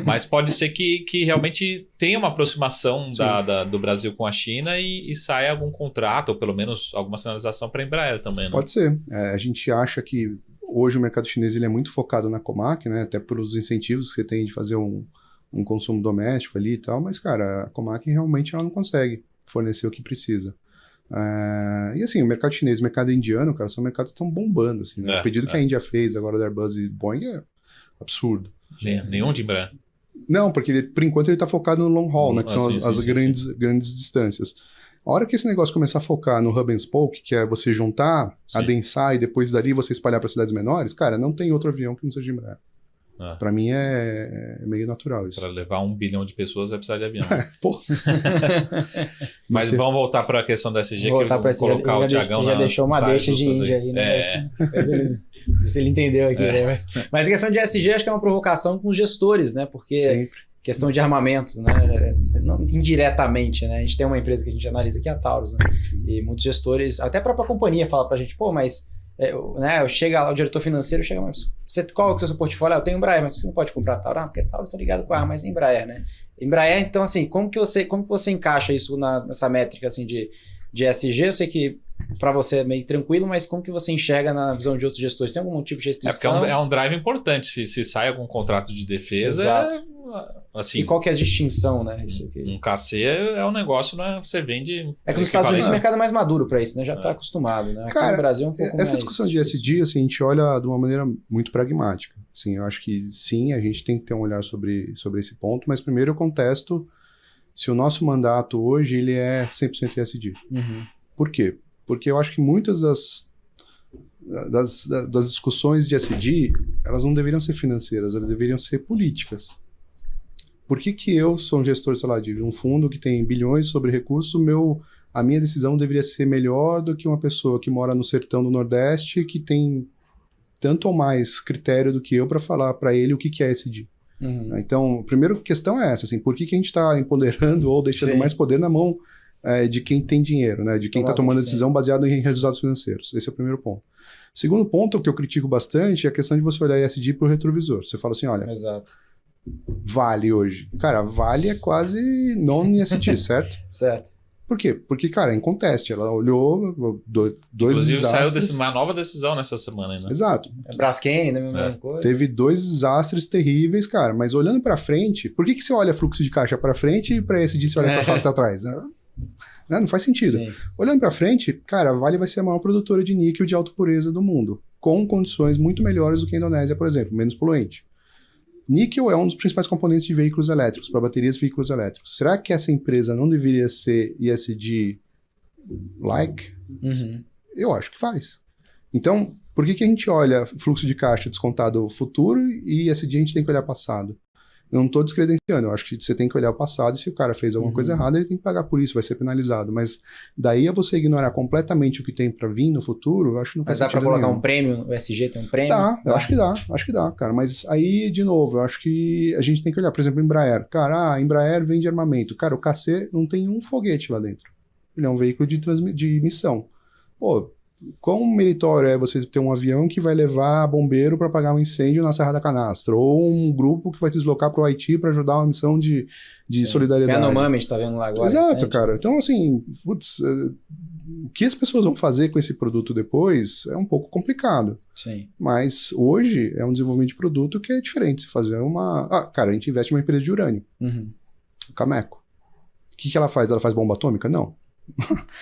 Mas pode ser que realmente tenha uma aproximação do Brasil com a China e saia algum contrato, ou pelo menos alguma sinalização para a Embraer também, né? Pode ser. A gente acha que hoje o mercado chinês ele é muito focado na Comac, né? Até pelos incentivos que você tem de fazer um consumo doméstico ali e tal, mas, cara, a Comac realmente ela não consegue fornecer o que precisa. E assim, o mercado chinês e o mercado indiano, cara, são mercados que estão bombando, assim, né? O pedido que a Índia fez agora da Airbus e Boeing é absurdo. Nenhum de Embraer? Não, porque por enquanto ele está focado no long haul, né? Que são as grandes distâncias. A hora que esse negócio começar a focar no hub and spoke, que é você juntar, adensar e depois dali você espalhar para cidades menores, cara, não tem outro avião que não seja de Embraer. Pra mim é meio natural isso. Para levar 1 bilhão de pessoas vai precisar de avião. Mas vamos voltar para a questão da SG, que eu vou colocar o Tiagão na... Já deixou uma deixa de Índia aí, né? Não sei se ele entendeu aqui, né? Mas a questão de SG acho que é uma provocação com os gestores, né? Porque questão de armamentos, né? Não, indiretamente, né? A gente tem uma empresa que a gente analisa aqui, a Taurus, né? E muitos gestores, até a própria companhia fala pra gente, pô, mas... chega lá o diretor financeiro, mas qual é o seu portfólio? Eu tenho Embraer, mas você não pode comprar Taurus? Porque Taurus está ligado com a mas é Embraer, né? Embraer, então assim, como que você encaixa isso nessa métrica assim, de SG? Eu sei que para você é meio tranquilo, mas como que você enxerga na visão de outros gestores? Tem algum tipo de restrição? Porque é um drive importante, se sai algum contrato de defesa... Exato. Assim, e qual que é a distinção, né? Isso aqui. Um KC é um negócio, né? Você vende... É que nos Estados Unidos o mercado é mais maduro para isso, né? Já está acostumado, né? Aqui cara, no Brasil é um pouco essa mais... discussão de SD, assim, a gente olha de uma maneira muito pragmática. Assim, eu acho que sim, a gente tem que ter um olhar sobre esse ponto, mas primeiro eu contesto se o nosso mandato hoje ele é 100% ESG. Por quê? Porque eu acho que muitas das discussões de ESG, elas não deveriam ser financeiras, elas deveriam ser políticas. por que eu sou um gestor, sei lá, de um fundo que tem bilhões sobre recursos, a minha decisão deveria ser melhor do que uma pessoa que mora no sertão do Nordeste, que tem tanto ou mais critério do que eu para falar para ele o que é ESG. Então, a primeira questão é essa, assim, por que a gente está empoderando ou deixando mais poder na mão de quem tem dinheiro, né? De quem está tomando a decisão baseada em resultados financeiros. Esse é o primeiro ponto. Segundo ponto, que eu critico bastante, é a questão de você olhar ESG por retrovisor. Você fala assim, olha, Vale hoje. Cara, Vale é quase non-ESG, certo? Certo. Por quê? Porque, cara, em conteste, ela olhou dois Inclusive, desastres. saiu uma nova decisão nessa semana, né? Exato. Braskem, né? Mesma coisa. Teve 2 desastres terríveis, cara, mas olhando pra frente, por que você olha fluxo de caixa pra frente e pra ESG você olha pra trás? Não faz sentido. Sim. Olhando pra frente, cara, a Vale vai ser a maior produtora de níquel de alta pureza do mundo, com condições muito melhores do que a Indonésia, por exemplo, menos poluente. Níquel é um dos principais componentes de veículos elétricos, para baterias de veículos elétricos. Será que essa empresa não deveria ser ESG-like? Eu acho que faz. Então, por que a gente olha fluxo de caixa descontado futuro e ESG a gente tem que olhar passado? Eu não estou descredenciando, eu acho que você tem que olhar o passado e se o cara fez alguma coisa errada, ele tem que pagar por isso, vai ser penalizado. Mas daí a você ignorar completamente o que tem para vir no futuro, eu acho que não faz sentido. Mas dá para colocar um prêmio, o ESG tem um prêmio? Dá, eu acho que dá, cara. Mas aí, de novo, eu acho que a gente tem que olhar, por exemplo, Embraer. Cara, a Embraer vende armamento. Cara, o KC não tem um foguete lá dentro. Ele é um veículo de missão. Pô, quão meritório é você ter um avião que vai levar bombeiro para apagar um incêndio na Serra da Canastra, ou um grupo que vai se deslocar para o Haiti para ajudar uma missão de solidariedade. Yanomami, a gente tá vendo lá agora. Exato, recente. cara. Então, assim, o que as pessoas vão fazer com esse produto depois é um pouco complicado. Sim. Mas hoje é um desenvolvimento de produto que é diferente. Se fazer cara, a gente investe em uma empresa de urânio. Cameco. O que ela faz? Ela faz bomba atômica? Não.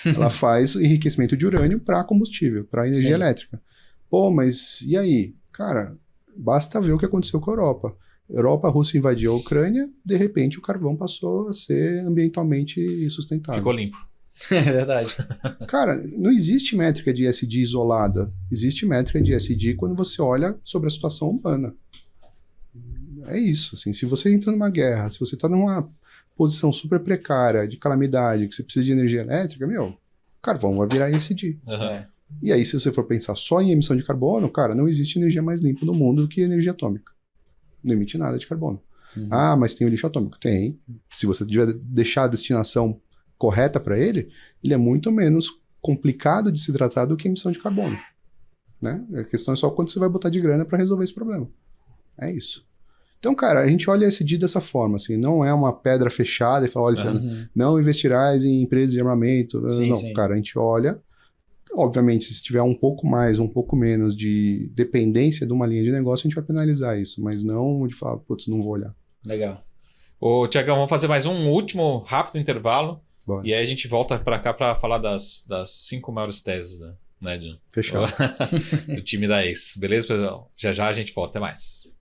Ela faz enriquecimento de urânio para combustível, para energia elétrica. Pô, mas e aí? Cara, basta ver o que aconteceu com a Europa. A Rússia invadiu a Ucrânia, de repente o carvão passou a ser ambientalmente sustentável. Ficou limpo. É verdade. Cara, não existe métrica de ESG isolada. Existe métrica de ESG quando você olha sobre a situação humana. É isso, assim, se você entra numa guerra, se você está numa posição super precária, de calamidade, que você precisa de energia elétrica, carvão vai virar ESG. E aí, se você for pensar só em emissão de carbono, cara, não existe energia mais limpa no mundo do que energia atômica. Não emite nada de carbono. Mas tem o lixo atômico. Tem. Se você tiver deixar a destinação correta para ele é muito menos complicado de se tratar do que a emissão de carbono. Né? A questão é só quanto você vai botar de grana para resolver esse problema. É isso. Então, cara, a gente olha ESG dessa forma, assim, não é uma pedra fechada e fala, olha, não investirás em empresas de armamento. Sim. Cara, a gente olha, obviamente, se tiver um pouco mais, um pouco menos de dependência de uma linha de negócio, a gente vai penalizar isso, mas não de falar, putz, não vou olhar. Legal. Ô, Tiagão, vamos fazer mais um último rápido intervalo. Bora. E aí a gente volta para cá para falar das 5 maiores teses, né, Dino? Fechado. Do time da Ace. Beleza, pessoal? Já a gente volta. Até mais.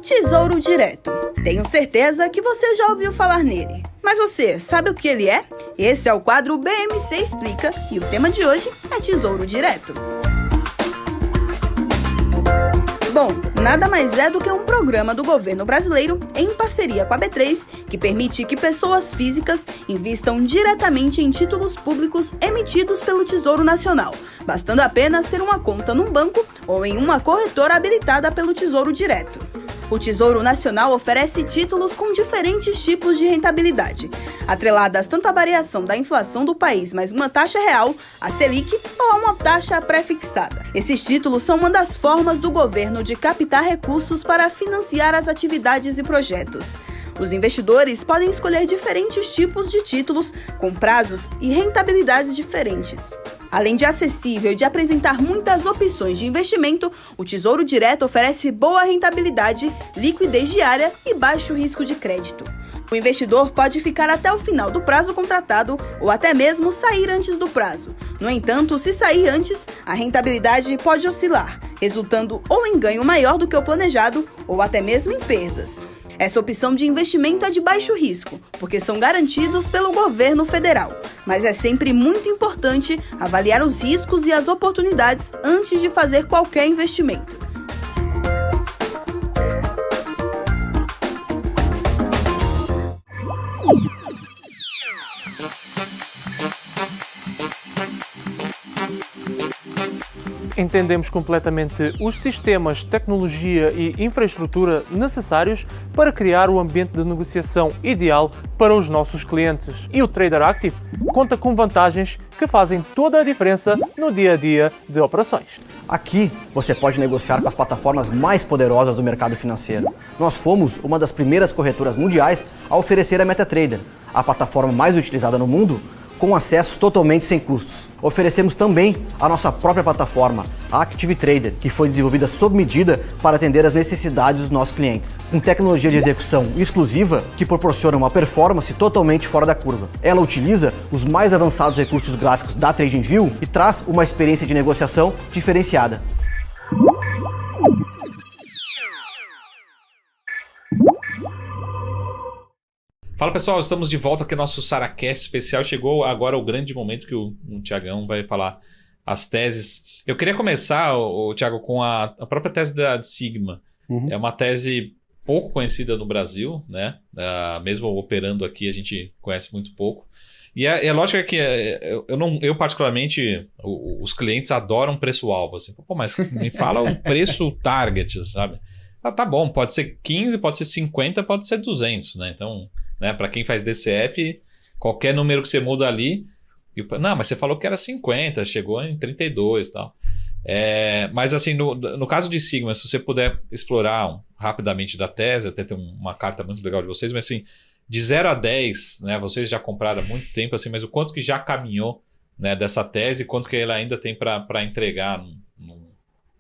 Tesouro Direto. Tenho certeza que você já ouviu falar nele. Mas você sabe o que ele é? Esse é o quadro BMC Explica e o tema de hoje é Tesouro Direto. Bom, nada mais é do que um programa do governo brasileiro, em parceria com a B3, que permite que pessoas físicas invistam diretamente em títulos públicos emitidos pelo Tesouro Nacional, bastando apenas ter uma conta num banco ou em uma corretora habilitada pelo Tesouro Direto. O Tesouro Nacional oferece títulos com diferentes tipos de rentabilidade, atreladas tanto à variação da inflação do país mais uma taxa real, a Selic, ou a uma taxa pré-fixada. Esses títulos são uma das formas do governo de captar recursos para financiar as atividades e projetos. Os investidores podem escolher diferentes tipos de títulos com prazos e rentabilidades diferentes. Além de acessível e de apresentar muitas opções de investimento, o Tesouro Direto oferece boa rentabilidade, liquidez diária e baixo risco de crédito. O investidor pode ficar até o final do prazo contratado ou até mesmo sair antes do prazo. No entanto, se sair antes, a rentabilidade pode oscilar, resultando ou em ganho maior do que o planejado ou até mesmo em perdas. Essa opção de investimento é de baixo risco, porque são garantidos pelo governo federal. Mas é sempre muito importante avaliar os riscos e as oportunidades antes de fazer qualquer investimento. Entendemos completamente os sistemas, tecnologia e infraestrutura necessários para criar o ambiente de negociação ideal para os nossos clientes. E o Trader Active conta com vantagens que fazem toda a diferença no dia a dia de operações. Aqui você pode negociar com as plataformas mais poderosas do mercado financeiro. Nós fomos uma das primeiras corretoras mundiais a oferecer a MetaTrader, a plataforma mais utilizada no mundo, com acesso totalmente sem custos. Oferecemos também a nossa própria plataforma, a Active Trader, que foi desenvolvida sob medida para atender às necessidades dos nossos clientes, com tecnologia de execução exclusiva que proporciona uma performance totalmente fora da curva. Ela utiliza os mais avançados recursos gráficos da TradingView e traz uma experiência de negociação diferenciada. Fala pessoal, estamos de volta aqui no nosso SaraCast especial. Chegou agora o grande momento que o Thiagão vai falar as teses. Eu queria começar, Thiago, com a própria tese da Sigma. Uhum. É uma tese pouco conhecida no Brasil, né? Mesmo operando aqui, a gente conhece muito pouco. E é lógico que eu particularmente, os clientes adoram preço-alvo. Assim. Pô, mas me fala o preço target, sabe? Tá bom, pode ser 15, pode ser 50, pode ser 200, né? Então... Né? Para quem faz DCF, qualquer número que você muda ali... Não, mas você falou que era 50, chegou em 32 e tal. Mas assim, no caso de Sigma, se você puder explorar rapidamente da tese, até tem uma carta muito legal de vocês, mas assim, de 0 a 10, né, vocês já compraram há muito tempo, assim, mas o quanto que já caminhou, né, dessa tese, quanto que ela ainda tem para entregar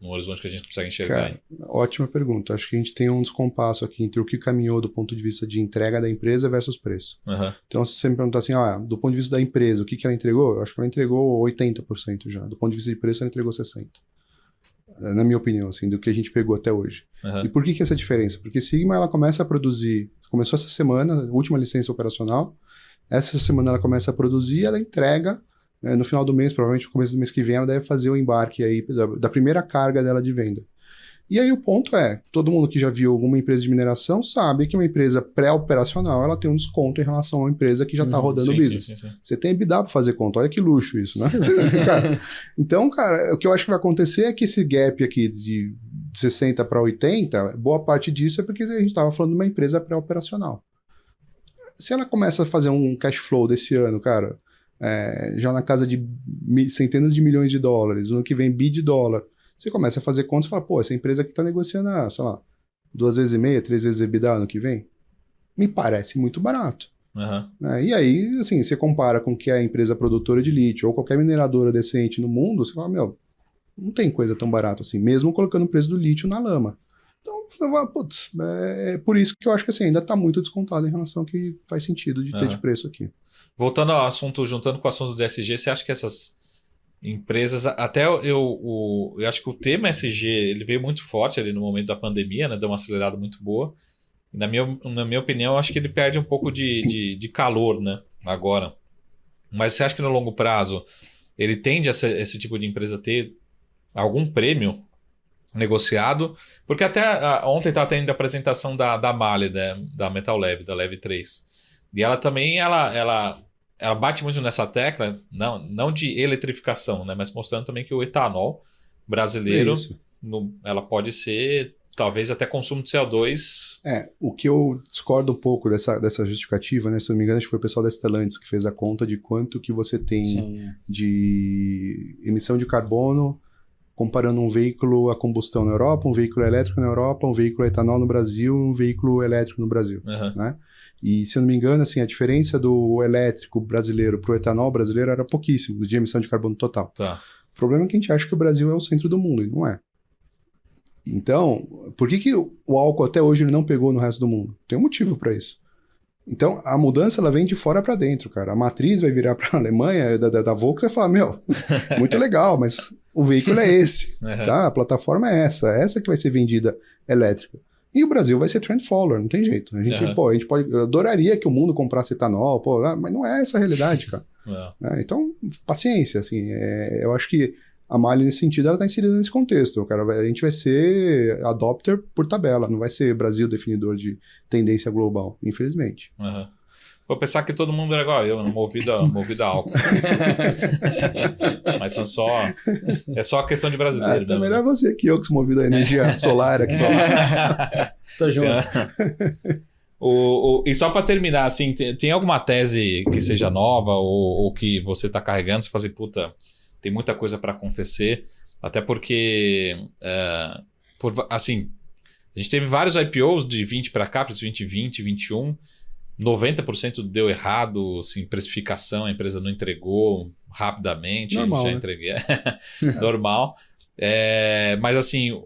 no horizonte que a gente consegue enxergar. Cara, ótima pergunta. Acho que a gente tem um descompasso aqui entre o que caminhou do ponto de vista de entrega da empresa versus preço. Uhum. Então, se você me perguntar assim, do ponto de vista da empresa, o que ela entregou? Eu acho que ela entregou 80% já. Do ponto de vista de preço, ela entregou 60%. Na minha opinião, assim, do que a gente pegou até hoje. Uhum. E por que essa diferença? Porque Sigma, ela começa a produzir, começou essa semana, última licença operacional, essa semana ela começa a produzir, ela entrega. No final do mês, provavelmente no começo do mês que vem, ela deve fazer o embarque aí da primeira carga dela de venda. E aí o ponto é, todo mundo que já viu alguma empresa de mineração sabe que uma empresa pré-operacional, ela tem um desconto em relação a uma empresa que já está rodando o business. Sim. Você tem EBITDA para fazer conta, olha que luxo isso, né? Então, cara, o que eu acho que vai acontecer é que esse gap aqui de 60 para 80, boa parte disso é porque a gente estava falando de uma empresa pré-operacional. Se ela começa a fazer um cash flow desse ano, cara... já na casa de centenas de milhões de dólares, no que vem bi de dólar, você começa a fazer contas e fala, pô, essa empresa aqui está negociando, sei lá, 2,5 vezes, 3 vezes EBITDA ano que vem, me parece muito barato. Uhum. E aí, assim, você compara com que a empresa produtora de lítio ou qualquer mineradora decente no mundo, você fala, não tem coisa tão barata assim, mesmo colocando o preço do lítio na lama. Então, putz, é por isso que eu acho que assim, ainda está muito descontado em relação ao que faz sentido de ter de preço aqui. Voltando ao assunto, juntando com o assunto do ESG, você acha que essas empresas, até eu acho que o tema ESG ele veio muito forte ali no momento da pandemia, né? Deu uma acelerada muito boa. E na minha opinião, eu acho que ele perde um pouco de calor, né? Agora. Mas você acha que no longo prazo ele tende a esse tipo de empresa ter algum prêmio negociado? Porque até ontem estava tendo a apresentação da Mali, né? Da Metal Leve, da Leve 3. E ela também, ela bate muito nessa tecla, não de eletrificação, né, mas mostrando também que o etanol brasileiro, ela pode ser talvez até consumo de CO2. O que eu discordo um pouco dessa justificativa, né? Se não me engano, acho que foi o pessoal da Stellantis que fez a conta de quanto que você tem de emissão de carbono comparando um veículo a combustão na Europa, um veículo elétrico na Europa, um veículo a etanol no Brasil e um veículo elétrico no Brasil, né? E, se eu não me engano, assim, a diferença do elétrico brasileiro para o etanol brasileiro era pouquíssimo, de emissão de carbono total. Tá. O problema é que a gente acha que o Brasil é o centro do mundo, e não é. Então, por que o álcool até hoje ele não pegou no resto do mundo? Tem um motivo para isso. Então, a mudança ela vem de fora para dentro, cara. A matriz vai virar para a Alemanha, da Volkswagen, vai falar, meu, muito legal, mas o veículo é esse, tá? A plataforma é essa que vai ser vendida elétrica. E o Brasil vai ser trend follower, não tem jeito. A gente pode... Eu adoraria que o mundo comprasse etanol, mas não é essa a realidade, cara. Então, paciência, assim. Eu acho que a Mali, nesse sentido, ela está inserida nesse contexto. Cara, a gente vai ser adopter por tabela, não vai ser Brasil definidor de tendência global, infelizmente. Vou pensar que todo mundo era igual eu, movido a álcool. Mas é só questão de brasileiro. É melhor você que eu, que sou movido a energia solar aqui. Tô junto. E só para terminar, assim, tem alguma tese que seja nova ou que você está carregando, você fala assim, puta, tem muita coisa para acontecer, até porque, assim, a gente teve vários IPOs de 20 para cá, 2020, 2021, 90% deu errado, assim, precificação, a empresa não entregou rapidamente, normal, já né? entreguei, normal. Mas assim,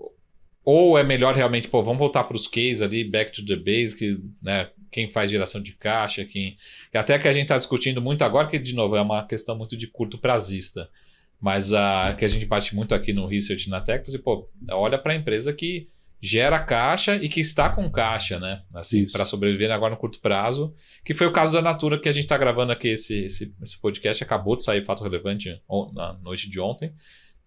ou é melhor realmente, vamos voltar para os cases ali, back to the basic, né? Quem faz geração de caixa, até que a gente está discutindo muito agora, que de novo é uma questão muito de curto prazista, mas que a gente bate muito aqui no Research na Tech, assim, olha para a empresa que gera caixa e que está com caixa, né? Assim, para sobreviver agora no curto prazo, que foi o caso da Natura, que a gente está gravando aqui esse podcast, acabou de sair Fato Relevante na noite de ontem,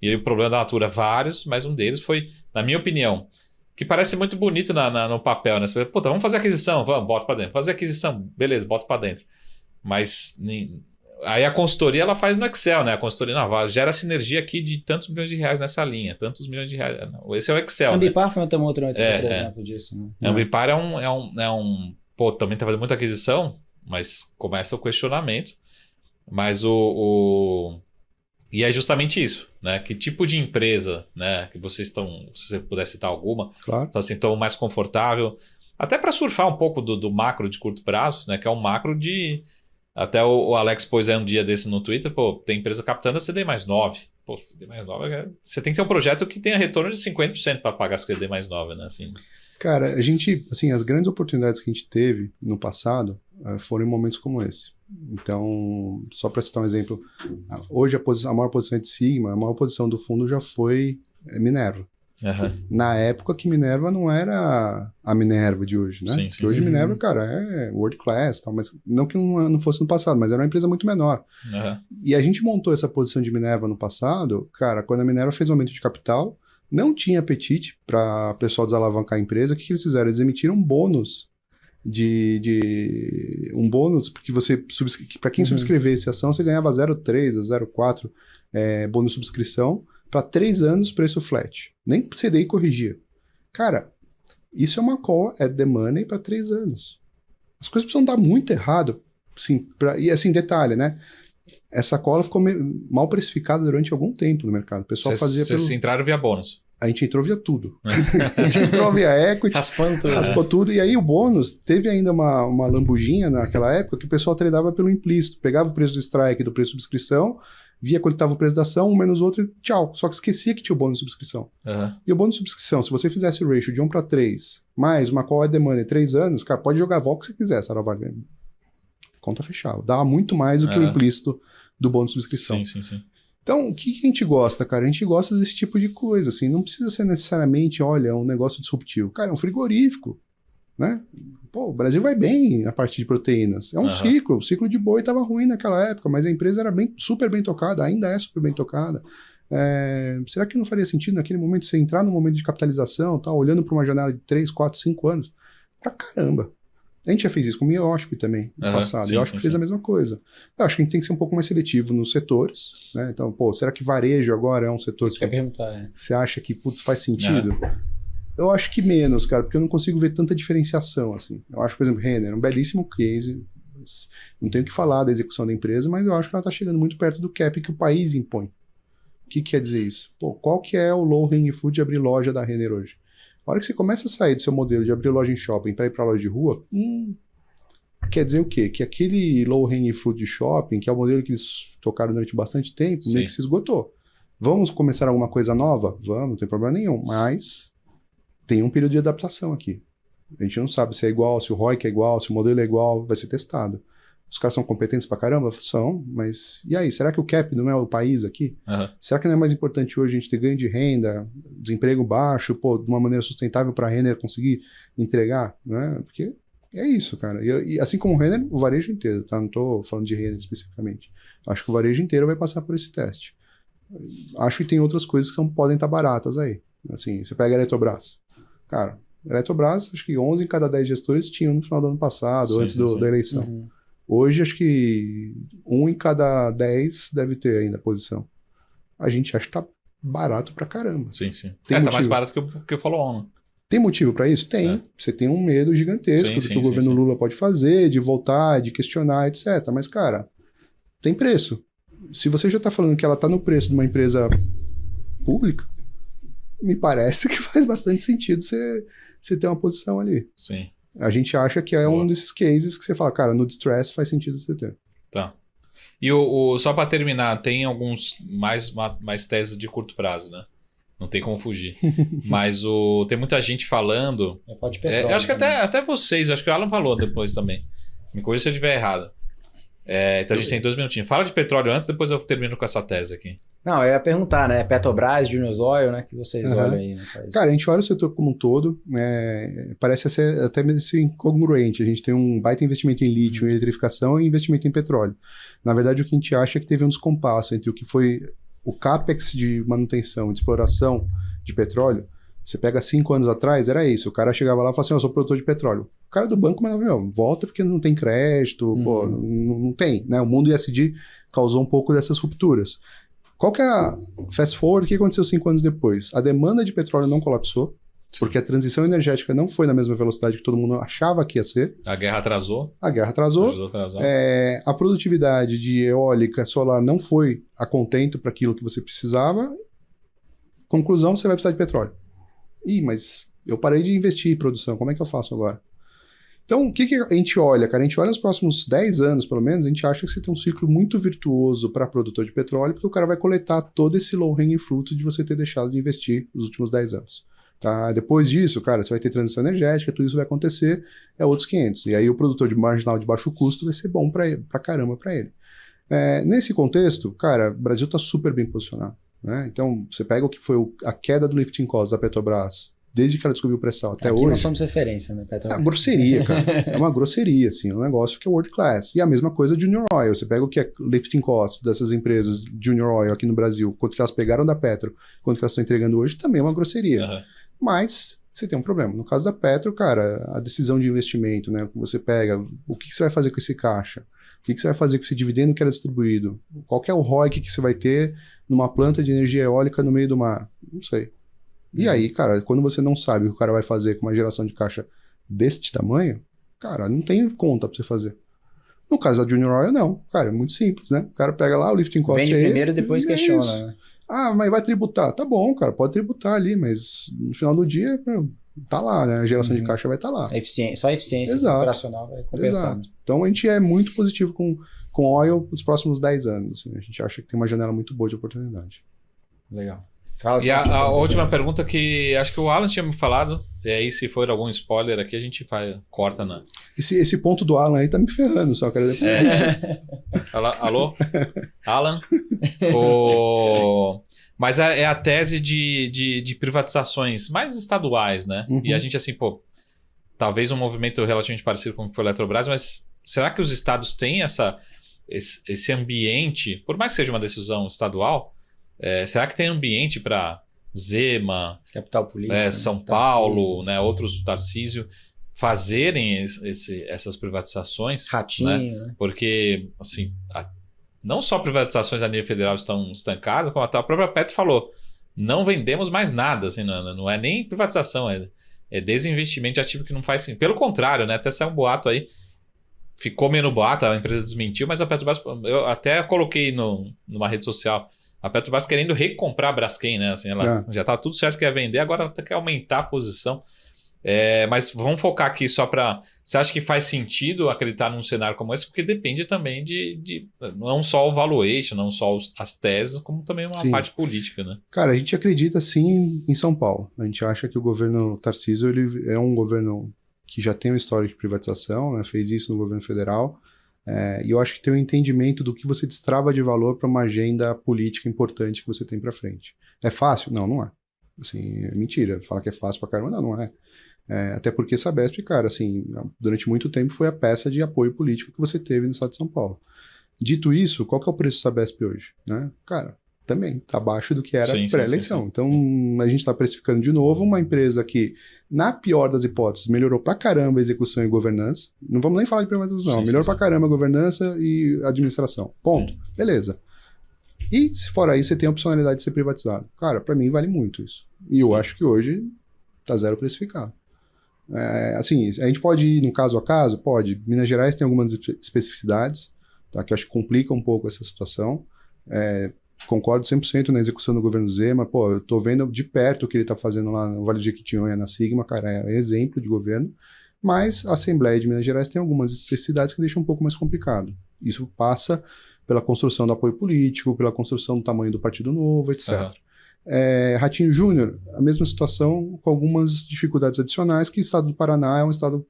e aí o problema da Natura vários, mas um deles foi, na minha opinião, que parece muito bonito no papel, né? Você fala, puta, vamos fazer aquisição, vamos, bota para dentro. Fazer aquisição, beleza, bota para dentro. Mas aí a consultoria ela faz no Excel, né? A consultoria gera sinergia aqui de tantos milhões de reais nessa linha, tantos milhões de reais. Esse é o Excel. A Ambipar foi um outro exemplo disso, né? A Ambipar também tá fazendo muita aquisição, mas começa o questionamento. Mas e é justamente isso, né? Que tipo de empresa, né? Que vocês estão, se você puder citar alguma, claro. Então assim, estão mais confortável, até para surfar um pouco do macro de curto prazo, né? Que é um macro de... Até o Alex pôs um dia desse no Twitter, tem empresa captando a CDI mais 9. CDI mais 9, você tem que ter um projeto que tenha retorno de 50% para pagar a CDI mais 9, né? Assim. Cara, a gente, assim, as grandes oportunidades que a gente teve no passado foram em momentos como esse. Então, só para citar um exemplo, hoje a maior posição é de Sigma, a maior posição do fundo já foi Minerva. Na época que Minerva não era a Minerva de hoje, né? Sim, hoje Minerva, cara, é world class, tal, mas não que não fosse no passado, mas era uma empresa muito menor. E a gente montou essa posição de Minerva no passado, cara, quando a Minerva fez aumento de capital, não tinha apetite para o pessoal desalavancar a empresa. O que eles fizeram? Eles emitiram um bônus um bônus, porque para quem subscrevesse a ação, você ganhava 0,3 a 0,4 bônus de subscrição para 3 anos, preço flat. Nem CDI corrigia. Cara, isso é uma call at the money para 3 anos. As coisas precisam dar muito errado. Assim, e assim, detalhe, né? Essa call ficou mal precificada durante algum tempo no mercado. O pessoal fazia... Vocês entraram via bônus? A gente entrou via tudo. A gente entrou via equity, raspou tudo. E aí o bônus, teve ainda uma lambujinha naquela época que o pessoal tradava pelo implícito. Pegava o preço do strike do preço de subscrição, via quanto estava o preço da ação, um menos outro e tchau. Só que esquecia que tinha o bônus de subscrição. E o bônus de subscrição, se você fizesse o ratio de 1 para 3, mais uma call at the money 3 anos, cara, pode jogar a vol que você quiser, Saravali. Conta fechada. Dá muito mais do que o implícito do bônus de subscrição. Sim. Então, o que a gente gosta, cara? A gente gosta desse tipo de coisa, assim. Não precisa ser necessariamente, olha, um negócio disruptivo. Cara, é um frigorífico, né? O Brasil vai bem a partir de proteínas. É um ciclo. O ciclo de boi estava ruim naquela época, mas a empresa era super bem tocada, ainda é super bem tocada. Será que não faria sentido naquele momento você entrar no momento de capitalização, tá, olhando para uma janela de 3, 4, 5 anos? Pra caramba. A gente já fez isso com o Mioshp também, no passado. E eu acho que fez a mesma coisa. Eu acho que a gente tem que ser um pouco mais seletivo nos setores, né? Então, será que varejo agora é um setor que perguntar, você acha que, faz sentido? Eu acho que menos, cara, porque eu não consigo ver tanta diferenciação, assim. Eu acho, por exemplo, Renner, um belíssimo case, não tenho o que falar da execução da empresa, mas eu acho que ela está chegando muito perto do cap que o país impõe. O que quer dizer isso? Pô, qual que é o low hanging fruit de abrir loja da Renner hoje? A hora que você começa a sair do seu modelo de abrir loja em shopping para ir para loja de rua, quer dizer o quê? Que aquele low hanging fruit de shopping, que é o modelo que eles tocaram durante bastante tempo, meio que se esgotou. Vamos começar alguma coisa nova? Vamos, não tem problema nenhum, mas tem um período de adaptação aqui. A gente não sabe se é igual, se o ROIC é igual, se o modelo é igual, vai ser testado. Os caras são competentes pra caramba? São, mas e aí? Será que o cap não é o país aqui? Será que não é mais importante hoje a gente ter ganho de renda, desemprego baixo, pô, de uma maneira sustentável para a Renner conseguir entregar? Né? Porque é isso, cara. E assim como o Renner, o varejo inteiro, tá? Não tô falando de Renner especificamente. Acho que o varejo inteiro vai passar por esse teste. Acho que tem outras coisas que podem estar baratas aí. Assim, você pega a Eletrobras. Cara, a Eletrobras, acho que 11 em cada 10 gestores tinham no final do ano passado, antes da eleição. Hoje, acho que 1 em cada 10 deve ter ainda a posição. A gente acha que tá barato pra caramba. Sim. Tá mais barato que o follow-on. Tem motivo pra isso? Tem. Você tem um medo gigantesco do que o governo Lula pode fazer, de voltar, de questionar, etc. Mas, cara, tem preço. Se você já tá falando que ela tá no preço de uma empresa pública, me parece que faz bastante sentido você ter uma posição ali. Sim. A gente acha que é um desses cases que você fala, cara, no distress faz sentido você ter. Tá. E só para terminar, tem alguns mais teses de curto prazo, né? Não tem como fugir. Mas tem muita gente falando... de petróleo, eu acho que até vocês, acho que o Alan falou depois também. Me corrija se eu estiver errado. Então a gente tem 2 minutinhos. Fala de petróleo antes, depois eu termino com essa tese aqui. Não, eu ia perguntar, né? Petrobras, Junior Oil, né? Que vocês olham aí no país. Cara, a gente olha o setor como um todo, parece ser até meio incongruente. A gente tem um baita investimento em lítio, em eletrificação e investimento em petróleo. Na verdade, o que a gente acha é que teve um descompasso entre o que foi o CAPEX de manutenção, de exploração de petróleo. Você pega 5 anos atrás, era isso. O cara chegava lá e falava assim, eu sou produtor de petróleo. O cara do banco mandava, volta porque não tem crédito, pô, não tem, né? O mundo ISD causou um pouco dessas rupturas. Qual que é a fast forward? O que aconteceu 5 anos depois? A demanda de petróleo não colapsou, porque a transição energética não foi na mesma velocidade que todo mundo achava que ia ser. A guerra atrasou. A produtividade de eólica, solar não foi a contento para aquilo que você precisava. Conclusão, você vai precisar de petróleo. Mas eu parei de investir em produção, como é que eu faço agora? Então, o que a gente olha, cara? A gente olha nos próximos 10 anos, pelo menos, a gente acha que você tem um ciclo muito virtuoso para produtor de petróleo, porque o cara vai coletar todo esse low-hanging fruit de você ter deixado de investir nos últimos 10 anos. Tá? Depois disso, cara, você vai ter transição energética, tudo isso vai acontecer, outros 500. E aí o produtor de marginal de baixo custo vai ser bom pra caramba para ele. Nesse contexto, cara, o Brasil está super bem posicionado. Né? Então, você pega o que foi a queda do lifting cost da Petrobras, desde que ela descobriu o pré-sal até hoje. Aqui nós somos referência, né, Petrobras? É uma grosseria, cara. É uma grosseria, assim, um negócio que é world class. E a mesma coisa de Junior Oil. Você pega o que é lifting cost dessas empresas Junior Oil aqui no Brasil, quanto que elas pegaram da Petro, quanto que elas estão entregando hoje, também é uma grosseria. Mas você tem um problema. No caso da Petro, cara, a decisão de investimento, né, que você pega, o que você vai fazer com esse caixa? O que você vai fazer com esse dividendo que era distribuído? Qual que é o ROIC que você vai ter numa planta de energia eólica no meio do mar? Não sei. E aí, cara, quando você não sabe o que o cara vai fazer com uma geração de caixa deste tamanho, cara, não tem conta pra você fazer. No caso da Junior Oil, não. Cara, é muito simples, né? O cara pega lá, o lifting cost vende primeiro e depois questiona, né? Mas vai tributar. Tá bom, cara, pode tributar ali, mas no final do dia, tá lá, né? A geração de caixa vai estar lá. Só a eficiência operacional vai compensar. Né? Então a gente é muito positivo com oil nos próximos 10 anos. Assim. A gente acha que tem uma janela muito boa de oportunidade. Legal. E a última pergunta que acho que o Alan tinha me falado, e aí se for algum spoiler aqui, a gente corta na... Esse ponto do Alan aí tá me ferrando, só quero depois. Alô? Alan? Mas é a tese de privatizações mais estaduais, né? E a gente assim, talvez um movimento relativamente parecido com o que foi a Eletrobras, mas será que os estados têm esse ambiente, por mais que seja uma decisão estadual, será que tem ambiente para Zema, capital político, São Paulo, né, outros Tarcísio, fazerem essas privatizações? Ratinho, né? Porque, assim, não só privatizações a nível federal estão estancadas, como a própria Petro falou, não vendemos mais nada, assim, não é nem privatização, é desinvestimento de ativo que não faz sentido. Pelo contrário, né? Até saiu um boato aí, ficou meio no boato, a empresa desmentiu, mas a Petrobras, eu até coloquei numa rede social, a Petrobras querendo recomprar a Braskem, né? Assim, ela já tá tudo certo que ia vender, agora ela quer aumentar a posição. Mas vamos focar aqui só para... Você acha que faz sentido acreditar num cenário como esse? Porque depende também de não só o valuation, não só as teses, como também uma parte política, né? Cara, a gente acredita sim em São Paulo. A gente acha que o governo Tarcísio ele é um governo que já tem um histórico de privatização, né? Fez isso no governo federal. E eu acho que tem um entendimento do que você destrava de valor para uma agenda política importante que você tem para frente. É fácil? Não é. Assim, é mentira. Falar que é fácil pra caramba, não é. Até porque Sabesp, cara, assim, durante muito tempo foi a peça de apoio político que você teve no estado de São Paulo. Dito isso, qual que é o preço do Sabesp hoje? Né? Cara, também tá abaixo do que era pré-eleição. Então, a gente está precificando de novo uma empresa que, na pior das hipóteses, melhorou pra caramba a execução e governança. Não vamos nem falar de privatização, melhorou pra caramba a governança e administração. Ponto. Beleza. E, se for aí, você tem a opcionalidade de ser privatizado. Cara, pra mim vale muito isso. E eu acho que hoje tá zero precificado. Assim, a gente pode ir no caso a caso? Pode. Minas Gerais tem algumas especificidades, tá, que eu acho que complica um pouco essa situação. Concordo 100% na execução do governo Zema. Pô, eu tô vendo de perto o que ele tá fazendo lá no Vale do Jequitinhonha, na Sigma, cara, é exemplo de governo. Mas a Assembleia de Minas Gerais tem algumas especificidades que deixam um pouco mais complicado. Isso passa pela construção do apoio político, pela construção do tamanho do Partido Novo, etc. Ratinho Júnior, a mesma situação com algumas dificuldades adicionais, que o estado do Paraná é um estado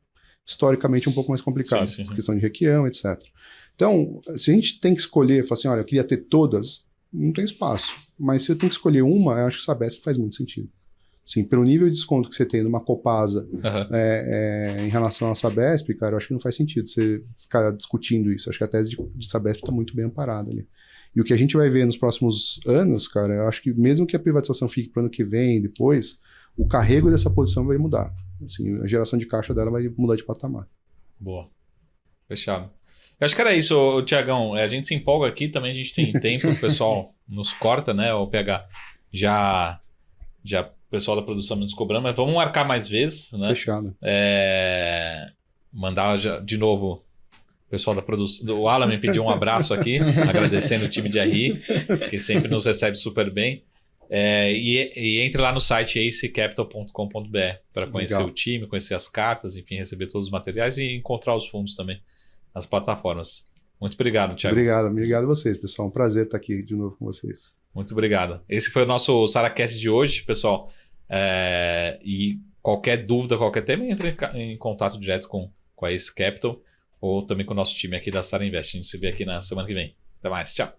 historicamente um pouco mais complicado, por questão de requião, etc. Então, se a gente tem que escolher, falar assim, olha, eu queria ter todas, não tem espaço. Mas se eu tenho que escolher uma, eu acho que o Sabesp faz muito sentido. Sim, pelo nível de desconto que você tem numa Copasa em relação à Sabesp, cara, eu acho que não faz sentido você ficar discutindo isso. Eu acho que a tese de Sabesp está muito bem amparada ali. E o que a gente vai ver nos próximos anos, cara, eu acho que mesmo que a privatização fique para o ano que vem, depois, o carrego dessa posição vai mudar. Assim, a geração de caixa dela vai mudar de patamar. Boa. Fechado. Eu acho que era isso, Tiagão. A gente se empolga aqui, também a gente tem tempo, o pessoal nos corta, né, o PH. Já o pessoal da produção nos cobrando, mas vamos marcar mais vezes, né? Fechado. Mandar de novo... O pessoal da produção, o Alan me pediu um abraço aqui, agradecendo o time de RI, que sempre nos recebe super bem. E entre lá no site acecapital.com.br para conhecer o time, conhecer as cartas, enfim, receber todos os materiais e encontrar os fundos também nas plataformas. Muito obrigado, Thiago. Obrigado a vocês, pessoal. Um prazer estar aqui de novo com vocês. Muito obrigado. Esse foi o nosso SaraCast de hoje, pessoal. E qualquer dúvida, qualquer tema, entre em contato direto com a Ace Capital ou também com o nosso time aqui da Sara Invest. A gente se vê aqui na semana que vem. Até mais. Tchau.